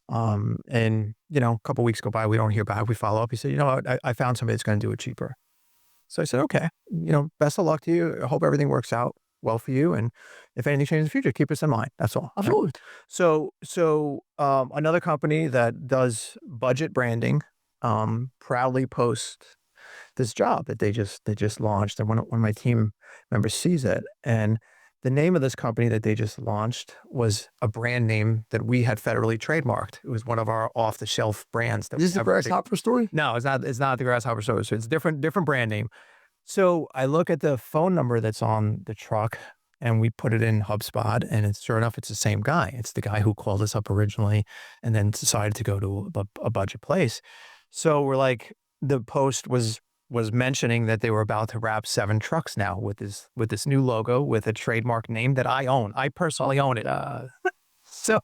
And a couple weeks go by, we don't hear back. We follow up. He said, I found somebody that's going to do it cheaper. So I said, okay, best of luck to you. I hope everything works out well for you. And if anything changes in the future, keep us in mind. That's all. Absolutely. So another company that does budget branding proudly posts this job that they just launched, and one of my team members sees it, and the name of this company that they just launched was a brand name that we had federally trademarked. It was one of our off-the-shelf brands. Is this the Grasshopper story? No, it's not. It's not the Grasshopper story. So it's different brand name. So I look at the phone number that's on the truck, and we put it in HubSpot, and sure enough, it's the same guy. It's the guy who called us up originally and then decided to go to a budget place. So we're like, the post was mentioning that they were about to wrap 7 trucks now with this new logo with a trademark name that I own. I personally own it. So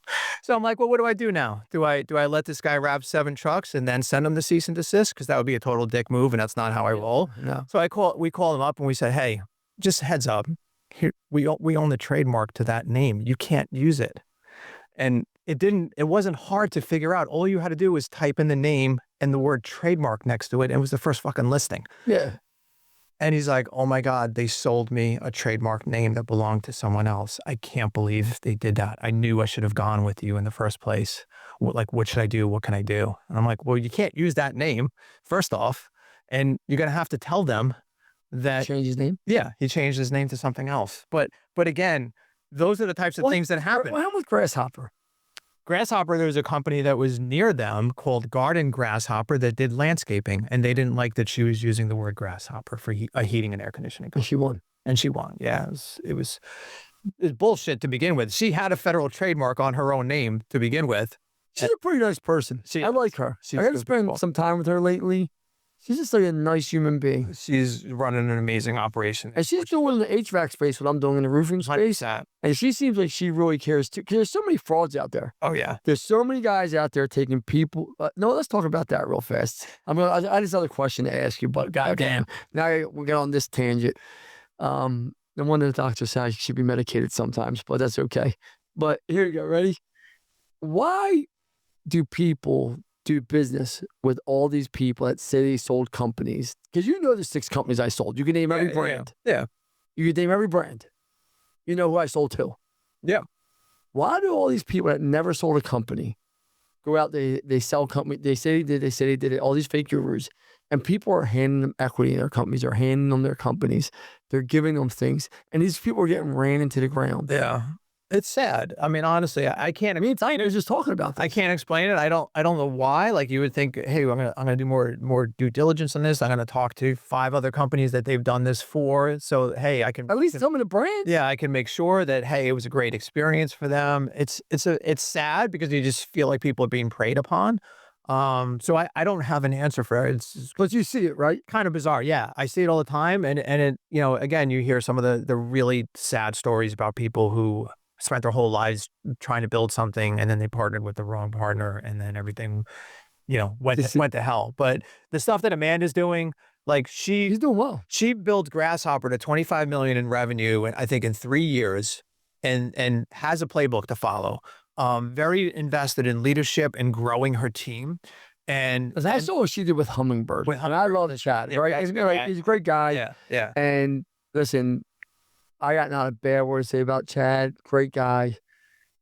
I'm like, well, what do I do now? Do I let this guy wrap 7 trucks and then send him the cease and desist? Because that would be a total dick move, and that's not how I roll. No. So we called him up and we said, hey, just heads up, here we own the trademark to that name. You can't use it. And it wasn't hard to figure out. All you had to do was type in the name and the word trademark next to it, and it was the first fucking listing. Yeah. And he's like, oh my God, they sold me a trademark name that belonged to someone else. I can't believe they did that. I knew I should have gone with you in the first place. What should I do? What can I do? And I'm like, well, you can't use that name, first off, and you're going to have to tell them that. Change his name? Yeah, he changed his name to something else. But again, those are the types of things that happen. What happened with Grasshopper? Grasshopper, there was a company that was near them called Garden Grasshopper that did landscaping, and they didn't like that she was using the word grasshopper for a heating and air conditioning company. And she won. And she won. Yeah, it was bullshit to begin with. She had a federal trademark on her own name to begin with. She's a pretty nice person. I like her. I got to spend some time with her lately. She's just like a nice human being. She's running an amazing operation. And she's doing in the HVAC space what I'm doing in the roofing space. 100%. And she seems like she really cares too. Because there's so many frauds out there. Oh, yeah. There's so many guys out there taking people. No, let's talk about that real fast. I just have a question to ask you, but goddamn, now we get on this tangent. No wonder the doctor said she should be medicated sometimes, but that's okay. But here you go. Ready? Why do people do business with all these people that say they sold companies? Because you know the 6 companies I sold. You can name every brand. Yeah. You can name every brand. You know who I sold to. Yeah. Why do all these people that never sold a company go out, they sell company, they say they did it, all these fake gurus, and people are handing them equity in their companies, they're handing them their companies, they're giving them things, and these people are getting ran into the ground. Yeah. It's sad. I mean, honestly, I can't. I mean, I was just talking about this. I can't explain it. I don't know why. Like, you would think, hey, I'm gonna do more due diligence on this. I'm gonna talk to 5 other companies that they've done this for. So hey, I can at least some of the brands. Yeah, I can make sure that hey, it was a great experience for them. It's sad because you just feel like people are being preyed upon. So I don't have an answer for it. It's But you see it, right? kind of bizarre. Yeah, I see it all the time, and it, you know, again, you hear some of the really sad stories about people who spent their whole lives trying to build something, and then they partnered with the wrong partner, and then everything, you know, went to hell. But the stuff that Amanda's doing, like He's doing well. she built Grasshopper to 25 million in revenue, and I think in 3 years, and has a playbook to follow. Very invested in leadership and growing her team. And I saw what she did with Hummingbird. And I love Chad. Right? He's a great guy. Yeah, yeah. And listen, I got not a bad word to say about Chad. Great guy.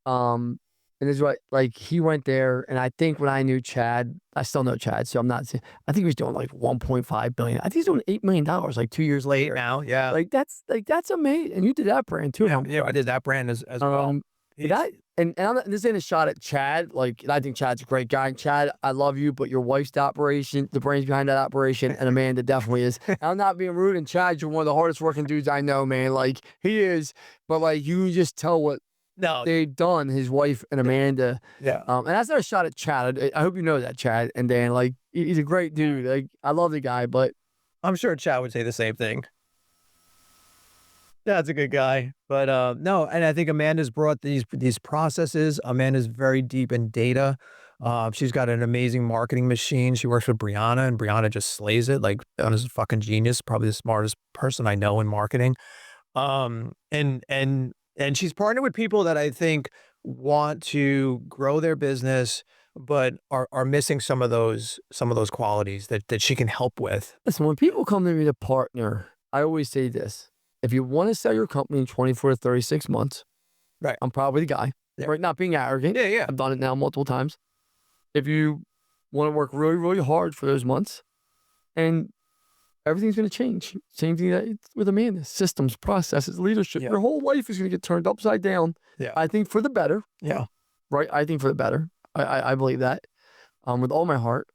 And it's right, like he went there, and I think when I knew Chad, I still know Chad, so I'm not saying, I think he was doing like 1.5 billion. I think he's doing $8 million like 2 years later. Now, yeah. Like that's amazing. And you did that brand too. Yeah, I did that brand as well. And this ain't a shot at Chad. Like, I think Chad's a great guy. And Chad, I love you, but your wife's the operation, the brains behind that operation, and Amanda definitely is. And I'm not being rude. And Chad, you're one of the hardest working dudes I know, man. Like, he is. But like, you just tell what they've done, his wife and Amanda. Yeah. And that's not a shot at Chad. I hope you know that, Chad. And Dan, like, he's a great dude. Like, I love the guy, but I'm sure Chad would say the same thing. That's a good guy. But no, and I think Amanda's brought these processes. Amanda's very deep in data. She's got an amazing marketing machine. She works with Brianna, and Brianna just slays it. Like, Brianna's a fucking genius, probably the smartest person I know in marketing. And she's partnered with people that I think want to grow their business, but are missing some of those qualities that she can help with. listen, when people come to me to partner, I always say this. If you want to sell your company in 24 to 36 months, right, I'm probably the guy. Yeah. Right? Not being arrogant. Yeah, yeah. I've done it now multiple times. If you want to work really, really hard for those months, and everything's going to change. Same thing that with Amanda. Systems, processes, leadership. Yeah. Your whole life is going to get turned upside down. Yeah. I think for the better. Yeah. Right? I think for the better. I believe that with all my heart.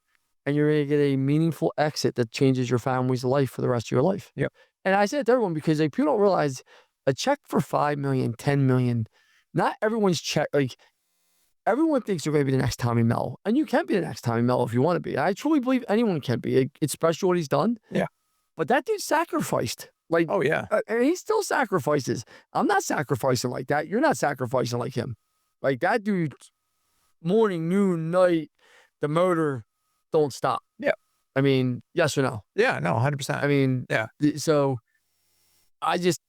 And you're going to get a meaningful exit that changes your family's life for the rest of your life. Yep. And I say it to everyone because like, people don't realize a check for 5 million, 10 million, not everyone's check. Like, everyone thinks you're going to be the next Tommy Mello. And you can be the next Tommy Mello if you want to be. I truly believe anyone can be. It's special what he's done. Yeah. But that dude sacrificed. Like, oh, yeah. And he still sacrifices. I'm not sacrificing like that. You're not sacrificing like him. Like, that dude, morning, noon, night, the motor don't stop. Yeah. I mean, yes or no? Yeah, no, 100%. I mean, yeah. So I just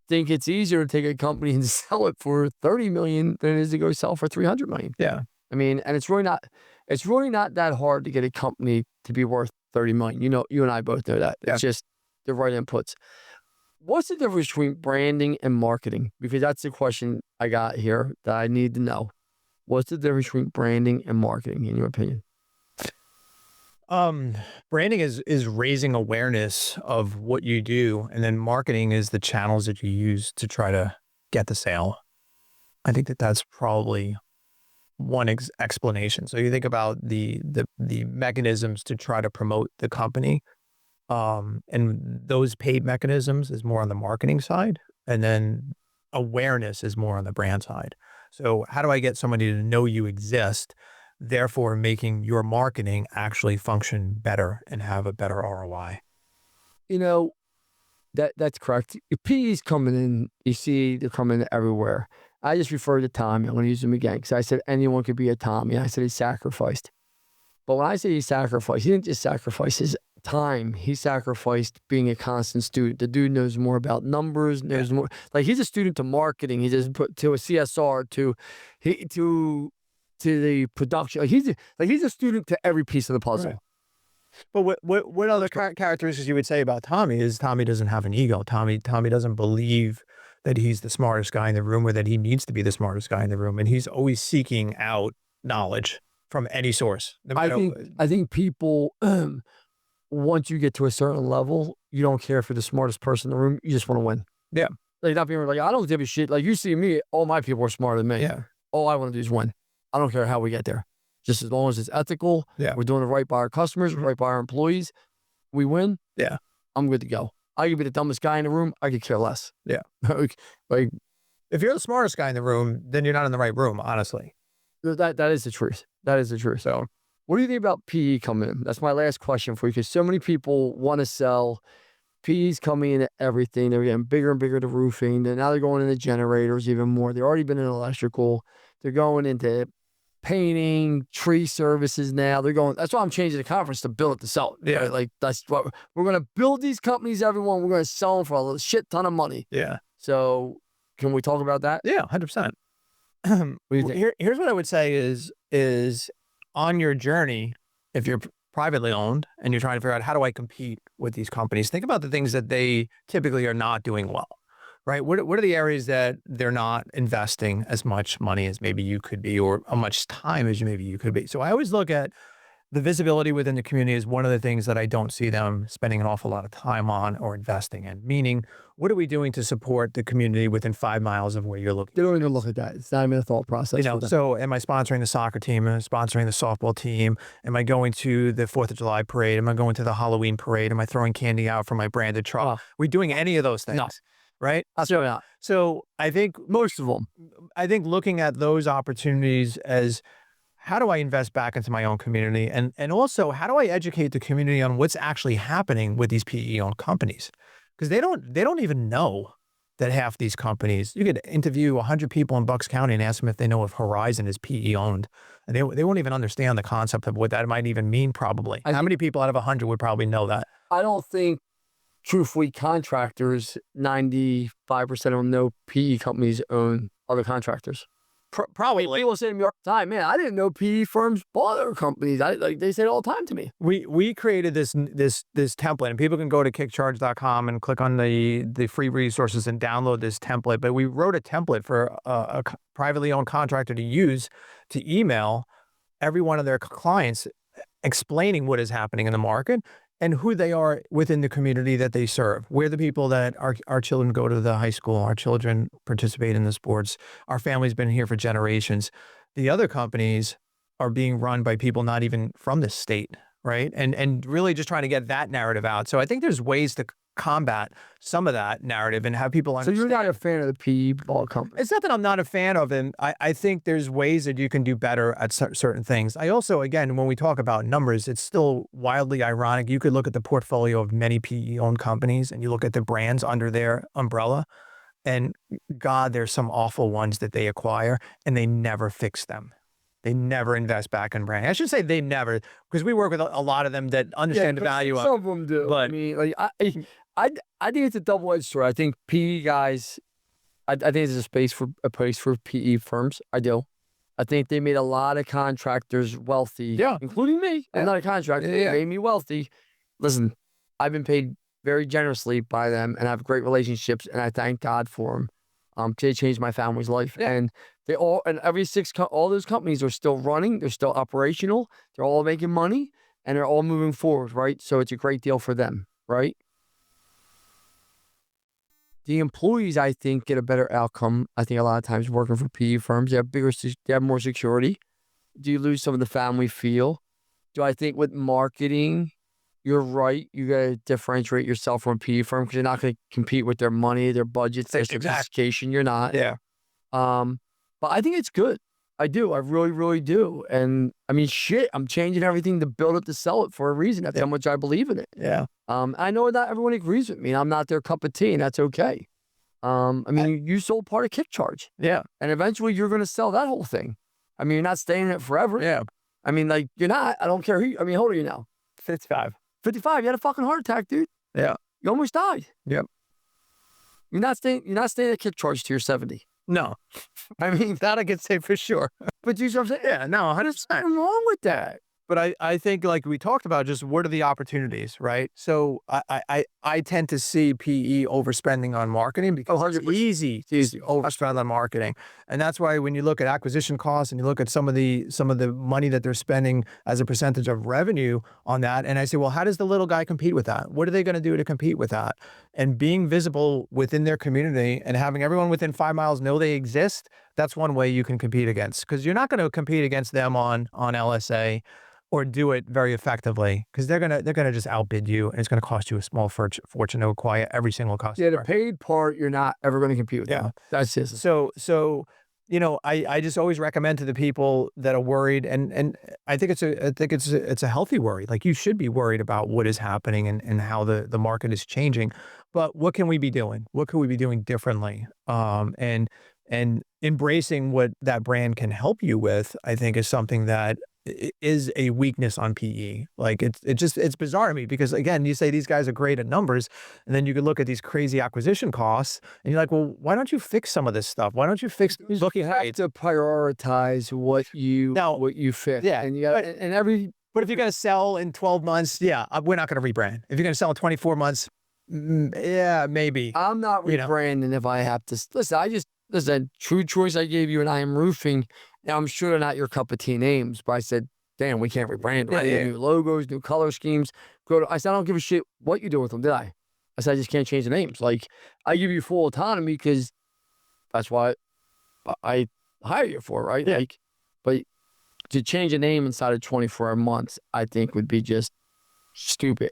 think it's easier to take a company and sell it for 30 million than it is to go sell for 300 million. Yeah. I mean, and it's really not that hard to get a company to be worth 30 million. You know, you and I both know that. Yeah. It's just the right inputs. What's the difference between branding and marketing? Because that's the question I got here that I need to know. What's the difference between branding and marketing, in your opinion? Branding is raising awareness of what you do, and then marketing is the channels that you use to try to get the sale. I think that's probably one explanation. So you think about the mechanisms to try to promote the company, and those paid mechanisms is more on the marketing side, and then awareness is more on the brand side. So how do I get somebody to know you exist? therefore making your marketing actually function better and have a better ROI. You know, that's correct. PE's coming in, you see they're coming everywhere. I just referred to Tommy. I'm going to use him again because I said anyone could be a Tommy. I said he sacrificed. But when I say he sacrificed, he didn't just sacrifice his time. He sacrificed being a constant student. The dude knows more about numbers, knows more. Like he's a student to marketing. He just put to a CSR to the production. Like he's a student to every piece of the puzzle. Right. But what other characteristics you would say about Tommy is Tommy doesn't have an ego. Tommy doesn't believe that he's the smartest guy in the room or that he needs to be the smartest guy in the room. And he's always seeking out knowledge from any source. No I think people, once you get to a certain level, you don't care if you're the smartest person in the room. You just want to win. Yeah. Like not being like, I don't give a shit. Like you see me, all my people are smarter than me. Yeah. All I want to do is win. I don't care how we get there. Just as long as it's ethical, we're doing it right by our customers, right by our employees, we win. Yeah. I'm good to go. I could be the dumbest guy in the room. I could care less. Yeah. like if you're the smartest guy in the room, then you're not in the right room, honestly. That is the truth. That is the truth. So what do you think about PE coming in? That's my last question for you because so many people want to sell. PE's coming into everything. They're getting bigger and bigger to roofing. Now they're going into generators even more. They've already been in electrical. They're going into painting, tree services now. They're going, that's why I'm changing the conference to build it to sell it. Yeah. Right? Like that's what we're going to build these companies, everyone. We're going to sell them for a shit ton of money. Yeah. So can we talk about that? Yeah, 100%. What Here's what I would say is on your journey, if you're privately owned and you're trying to figure out how do I compete with these companies, think about the things that they typically are not doing well. Right? What are the areas that they're not investing as much money as maybe you could be or how much time as maybe you could be? So I always look at the visibility within the community as one of the things that I don't see them spending an awful lot of time on or investing in. Meaning, what are we doing to support the community within 5 miles of where you're looking? They don't even look at that. It's not even a thought process. So am I sponsoring the soccer team? Am I sponsoring the softball team? Am I going to the 4th of July parade? Am I going to the Halloween parade? Am I throwing candy out for my branded truck? Are we doing any of those things? No. Right? Absolutely not. So I think most of them, I think looking at those opportunities as how do I invest back into my own community? And also how do I educate the community on what's actually happening with these PE owned companies? Because they don't even know that half these companies, you could interview 100 people in Bucks County and ask them if they know if Horizon is PE owned. And they won't even understand the concept of what that might even mean probably. How many people out of 100 would probably know that? I don't think truthfully, contractors, 95% of them know PE companies own other contractors. Probably. People say to me all the time, man, I didn't know PE firms bought other companies. They say it all the time to me. We created this template, and people can go to kickcharge.com and click on the free resources and download this template. But we wrote a template for a privately owned contractor to use to email every one of their clients explaining what is happening in the market and who they are within the community that they serve. We're the people that our children go to the high school, our children participate in the sports, our family's been here for generations. The other companies are being run by people not even from this state, right? And really just trying to get that narrative out. So I think there's ways to combat some of that narrative and have people understand. So you're not a fan of the PE ball company? It's not that I'm not a fan of them. I think there's ways that you can do better at certain things. I also, again, when we talk about numbers, it's still wildly ironic. You could look at the portfolio of many PE-owned companies and you look at the brands under their umbrella, and God, there's some awful ones that they acquire and they never fix them. They never invest back in brand. I should say they never, because we work with a lot of them that understand the value of it. Some of them do. But I mean, like, I think it's a double-edged sword. I think PE guys, I think there's a place for PE firms. I do. I think they made a lot of contractors wealthy, including me. I'm not a contractor. They made me wealthy. Listen, I've been paid very generously by them, and I have great relationships, and I thank God for them. They changed my family's life, and they all, and all those companies are still running. They're still operational. They're all making money, and they're all moving forward, right? So it's a great deal for them, right? The employees, I think, get a better outcome. I think a lot of times working for PE firms, they have more security. Do you lose some of the family feel? Do I think with marketing, you're right. You got to differentiate yourself from a PE firm because you're not going to compete with their money, their budgets, their sophistication. You're not. Yeah. But I think it's good. I do. I really, really do. And I mean, shit, I'm changing everything to build it to sell it for a reason. That's how much I believe in it. Yeah. I know not everyone agrees with me. I'm not their cup of tea, and that's okay. I mean, you sold part of Kick Charge, Yeah. and eventually you're going to sell that whole thing. I mean, you're not staying in it forever. Yeah. I mean, like, you're not. I don't care who. I mean, how old are you now? 55. 55. You had a fucking heart attack, dude. Yeah. You almost died. Yep. You're not staying at Kick Charge till you're 70. No. I mean, That I can say for sure. but you know what I'm saying? Yeah, no, 100%. There's nothing wrong with that. But I think like we talked about, just what are the opportunities, right? So I tend to see PE overspending on marketing because it's 100%. easy to overspend on marketing. And that's why when you look at acquisition costs and you look at some of the money that they're spending as a percentage of revenue on that, and I say, well, how does the little guy compete with that? What are they going to do to compete with that? And being visible within their community and having everyone within 5 miles know they exist, that's one way you can compete against, because you're not going to compete against them on LSA or do it very effectively, because they're gonna just outbid you, and it's gonna cost you a small fortune to acquire every single customer. Yeah, the paid part, you're not ever going to compete with them. That's just So you know, I just always recommend to the people that are worried, and I think it's a healthy worry. Like, you should be worried about what is happening and how the market is changing. But what can we be doing? What can we be doing differently? And embracing what that brand can help you with, I think, is something that is a weakness on PE. Like, it's bizarre to me, because again, you say these guys are great at numbers, and then you could look at these crazy acquisition costs and you're like, well, why don't you fix some of this stuff? Why don't you fix looking you have to prioritize what you fit. Yeah, And you got and every but if you're going to sell in 12 months, yeah, we're not going to rebrand. If you're going to sell in 24 months, yeah, maybe. I'm not rebranding if I have to. Listen, true choice I gave you, and I am roofing. Now, I'm sure they're not your cup of tea names, but I said, damn, we can't rebrand. I need new logos, new color schemes. I said, I don't give a shit what you do with them, did I? I said, I just can't change the names. Like, I give you full autonomy because that's why I hire you for, right? Yeah. Like, but to change a name inside of 24 months, I think would be just stupid.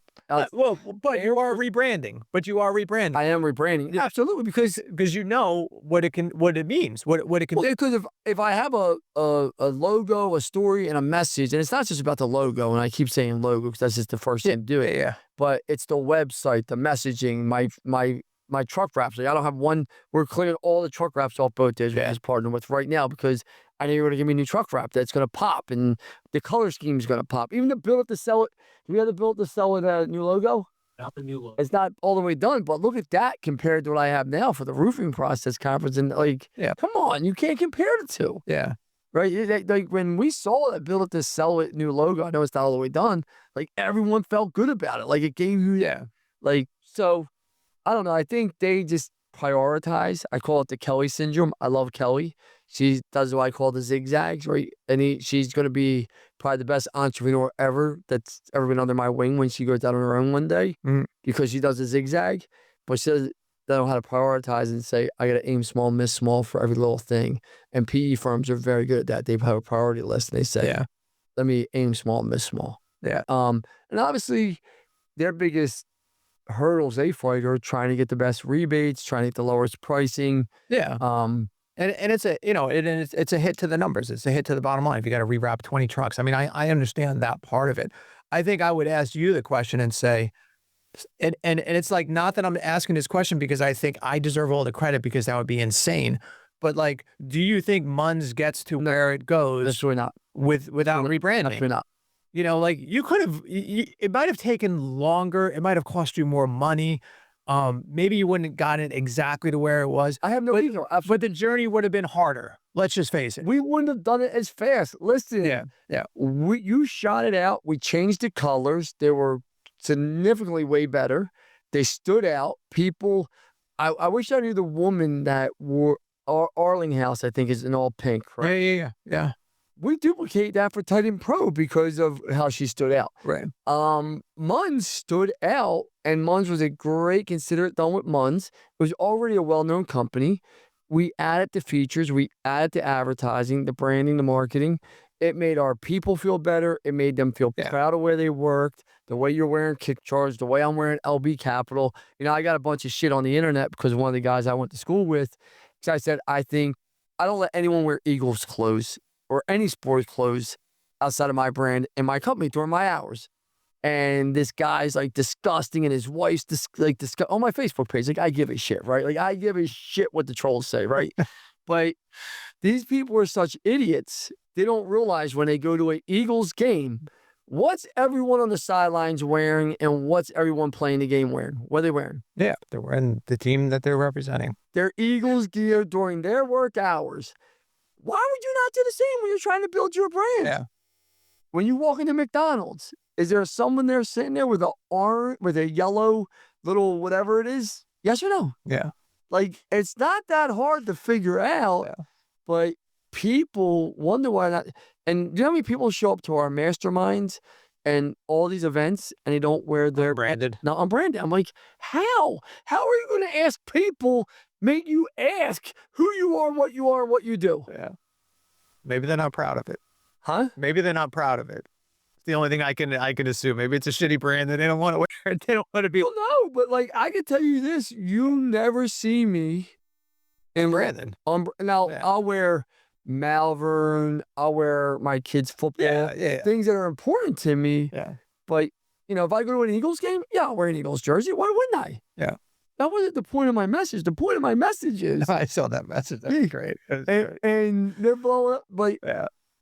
Well, but you are rebranding. I am rebranding. Yeah. Absolutely, because You know what it means, what it can. because if I have a logo, a story, and a message, and it's not just about the logo, and I keep saying logo because that's just the first thing to do it. Yeah. But it's the website, the messaging, my truck wraps. Like, I don't have one. We're clearing all the truck wraps off boat days. We're just partnering with right now because I know you're going to give me a new truck wrap that's going to pop, and the color scheme is going to pop. Even the build it to sell it. Do we have to build it to sell it a new logo? Not the new logo. It's not all the way done, but look at that compared to what I have now for the roofing process conference. And like, come on, you can't compare the two. Yeah. Right? Like when we saw that build it to sell it new logo, I know it's not all the way done. Like, everyone felt good about it. Like, it gave you, like, so I don't know. I think they just prioritize. I call it the Kelly syndrome. I love Kelly. She does what I call the zigzags, right? And she's going to be probably the best entrepreneur ever that's ever been under my wing when she goes out on her own one day, because she does a zigzag, but she doesn't know how to prioritize and say, I got to aim small, miss small for every little thing. And PE firms are very good at that. They have a priority list, and they say, let me aim small, miss small. Yeah. And obviously their biggest hurdles they fight are trying to get the best rebates, trying to get the lowest pricing. Yeah. And it's it's a hit to the numbers. It's a hit to the bottom line. If you got to rewrap 20 trucks. I mean, I understand that part of it. I think I would ask you the question and say, and it's like, not that I'm asking this question because I think I deserve all the credit, because that would be insane. But like, do you think Munns gets to where it goes? Absolutely not. Without rebranding? Absolutely not. You know, like, you could have, it might have taken longer. It might have cost you more money. Maybe you wouldn't have gotten it exactly to where it was. I have no ego. But the journey would have been harder. Let's just face it. We wouldn't have done it as fast. Listen. Yeah. You shot it out. We changed the colors. They were significantly way better. They stood out. People, I wish I knew the woman that wore Arlinghouse, I think, is in all pink, right? Yeah. We duplicate that for Titan Pro because of how she stood out. Right. Munns stood out, and Munns was a great considerate done with Munns. It was already a well-known company. We added the features, we added the advertising, the branding, the marketing. It made our people feel better. It made them feel proud of where they worked, the way you're wearing Kick Charge, the way I'm wearing LB Capital. You know, I got a bunch of shit on the internet because one of the guys I went to school with, because I said, I don't let anyone wear Eagles clothes or any sports clothes outside of my brand in my company during my hours. And this guy's like disgusting, and his wife's on my Facebook page. Like, I give a shit, right? Like, I give a shit what the trolls say, right? But these people are such idiots. They don't realize when they go to an Eagles game, what's everyone on the sidelines wearing and what's everyone playing the game wearing? What are they wearing? Yeah, they're wearing the team that they're representing. Their Eagles gear during their work hours. Why would you not do the same when you're trying to build your brand? Yeah. When you walk into McDonald's, is there someone there sitting there with a yellow little whatever it is? Yes or no? Yeah. Like, it's not that hard to figure out, but people wonder why not. And do you know how many people show up to our masterminds and all these events and they don't wear their branded? No, I'm branded. I'm like, how? How are you going to ask people, make you ask who you are, what you do? Yeah. Maybe they're not proud of it. Huh? Maybe they're not proud of it. It's the only thing I can assume. Maybe it's a shitty brand that they don't want to wear. They don't want to be. Well, no, but like, I can tell you this, you never see me in Brandon. Now, I'll wear Malvern, I'll wear my kids' football, things that are important to me. Yeah. But, you know, if I go to an Eagles game, I'll wear an Eagles jersey. Why wouldn't I? Yeah. That wasn't the point of my message. The point of my message is... I saw that message. That's great. And they're blowing up. But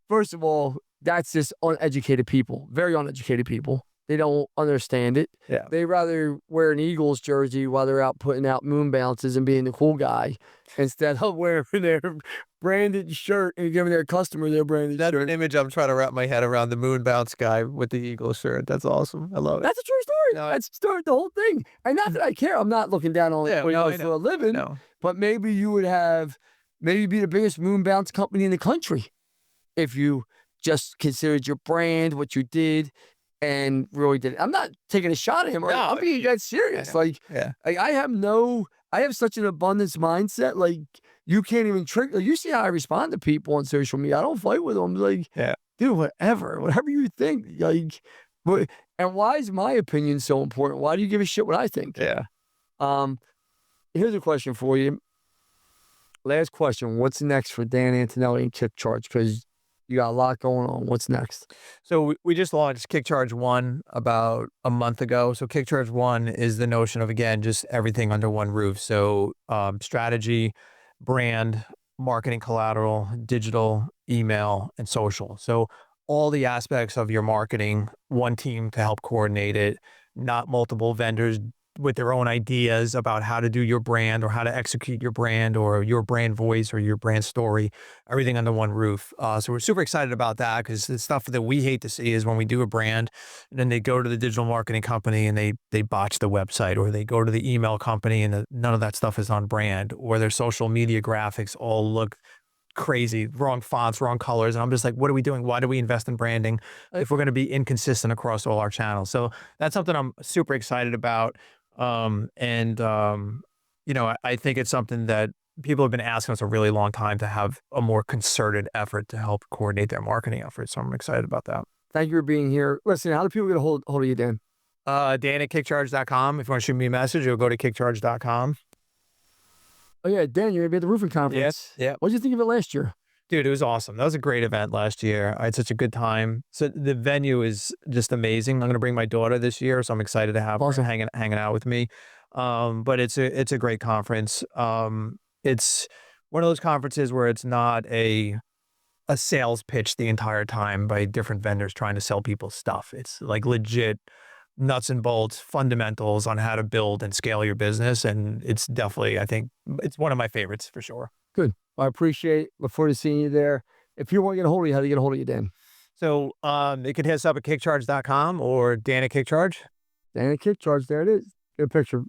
first of all, that's just uneducated people, very uneducated people. They don't understand it. Yeah. They rather wear an Eagles jersey while they're out putting out moon bounces and being the cool guy instead of wearing their branded shirt and giving their customer their branded shirt. That's an image I'm trying to wrap my head around, the moon bounce guy with the Eagles shirt. That's awesome. I love it. That's a true story. No, that's the whole thing. And not that I care. I'm not looking down on what you do for a living. No. But maybe you would maybe be the biggest moon bounce company in the country if you just considered your brand, what you did, and really did it. I'm not taking a shot at him. I'm being that serious. Like, I have such an abundance mindset. Like, you can't even trick. Like, you see how I respond to people on social media. I don't fight with them. Like, dude, whatever you think. Like, and why is my opinion so important? Why do you give a shit what I think? Yeah. Here's a question for you. Last question. What's next for Dan Antonelli and Kick Charge? Because you got a lot going on. What's next? So we just launched Kick Charge 1 about a month ago. So Kick Charge 1 is the notion of, again, just everything under one roof. So strategy, brand, marketing collateral, digital, email, and social. So all the aspects of your marketing, one team to help coordinate it, not multiple vendors with their own ideas about how to do your brand or how to execute your brand or your brand voice or your brand story, everything under one roof. So we're super excited about that because the stuff that we hate to see is when we do a brand and then they go to the digital marketing company and they botch the website, or they go to the email company and none of that stuff is on brand, or their social media graphics all look crazy, wrong fonts, wrong colors. And I'm just like, what are we doing? Why do we invest in branding if we're going to be inconsistent across all our channels? So that's something I'm super excited about. You know, I think it's something that people have been asking us a really long time to have a more concerted effort to help coordinate their marketing efforts. So I'm excited about that. Thank you for being here. Listen, how do people get a hold of you, Dan? Dan at kickcharge.com. If you want to shoot me a message, you'll go to kickcharge.com. Oh yeah, Dan, you're going to be at the roofing conference. Yes. Yeah. What did you think of it last year? Dude, it was awesome. That was a great event last year. I had such a good time. So the venue is just amazing. I'm going to bring my daughter this year, so I'm excited to have her hanging out with me. But it's a great conference. It's one of those conferences where it's not a sales pitch the entire time by different vendors trying to sell people stuff. It's like legit nuts and bolts fundamentals on how to build and scale your business. And it's definitely, I think it's one of my favorites for sure. Good. I appreciate it. Look forward to seeing you there. If you want to get a hold of you, how do you get a hold of you, Dan? So they can hit us up at kickcharge.com or Dan at Kickcharge. Dan at Kickcharge. There it is. Get a picture.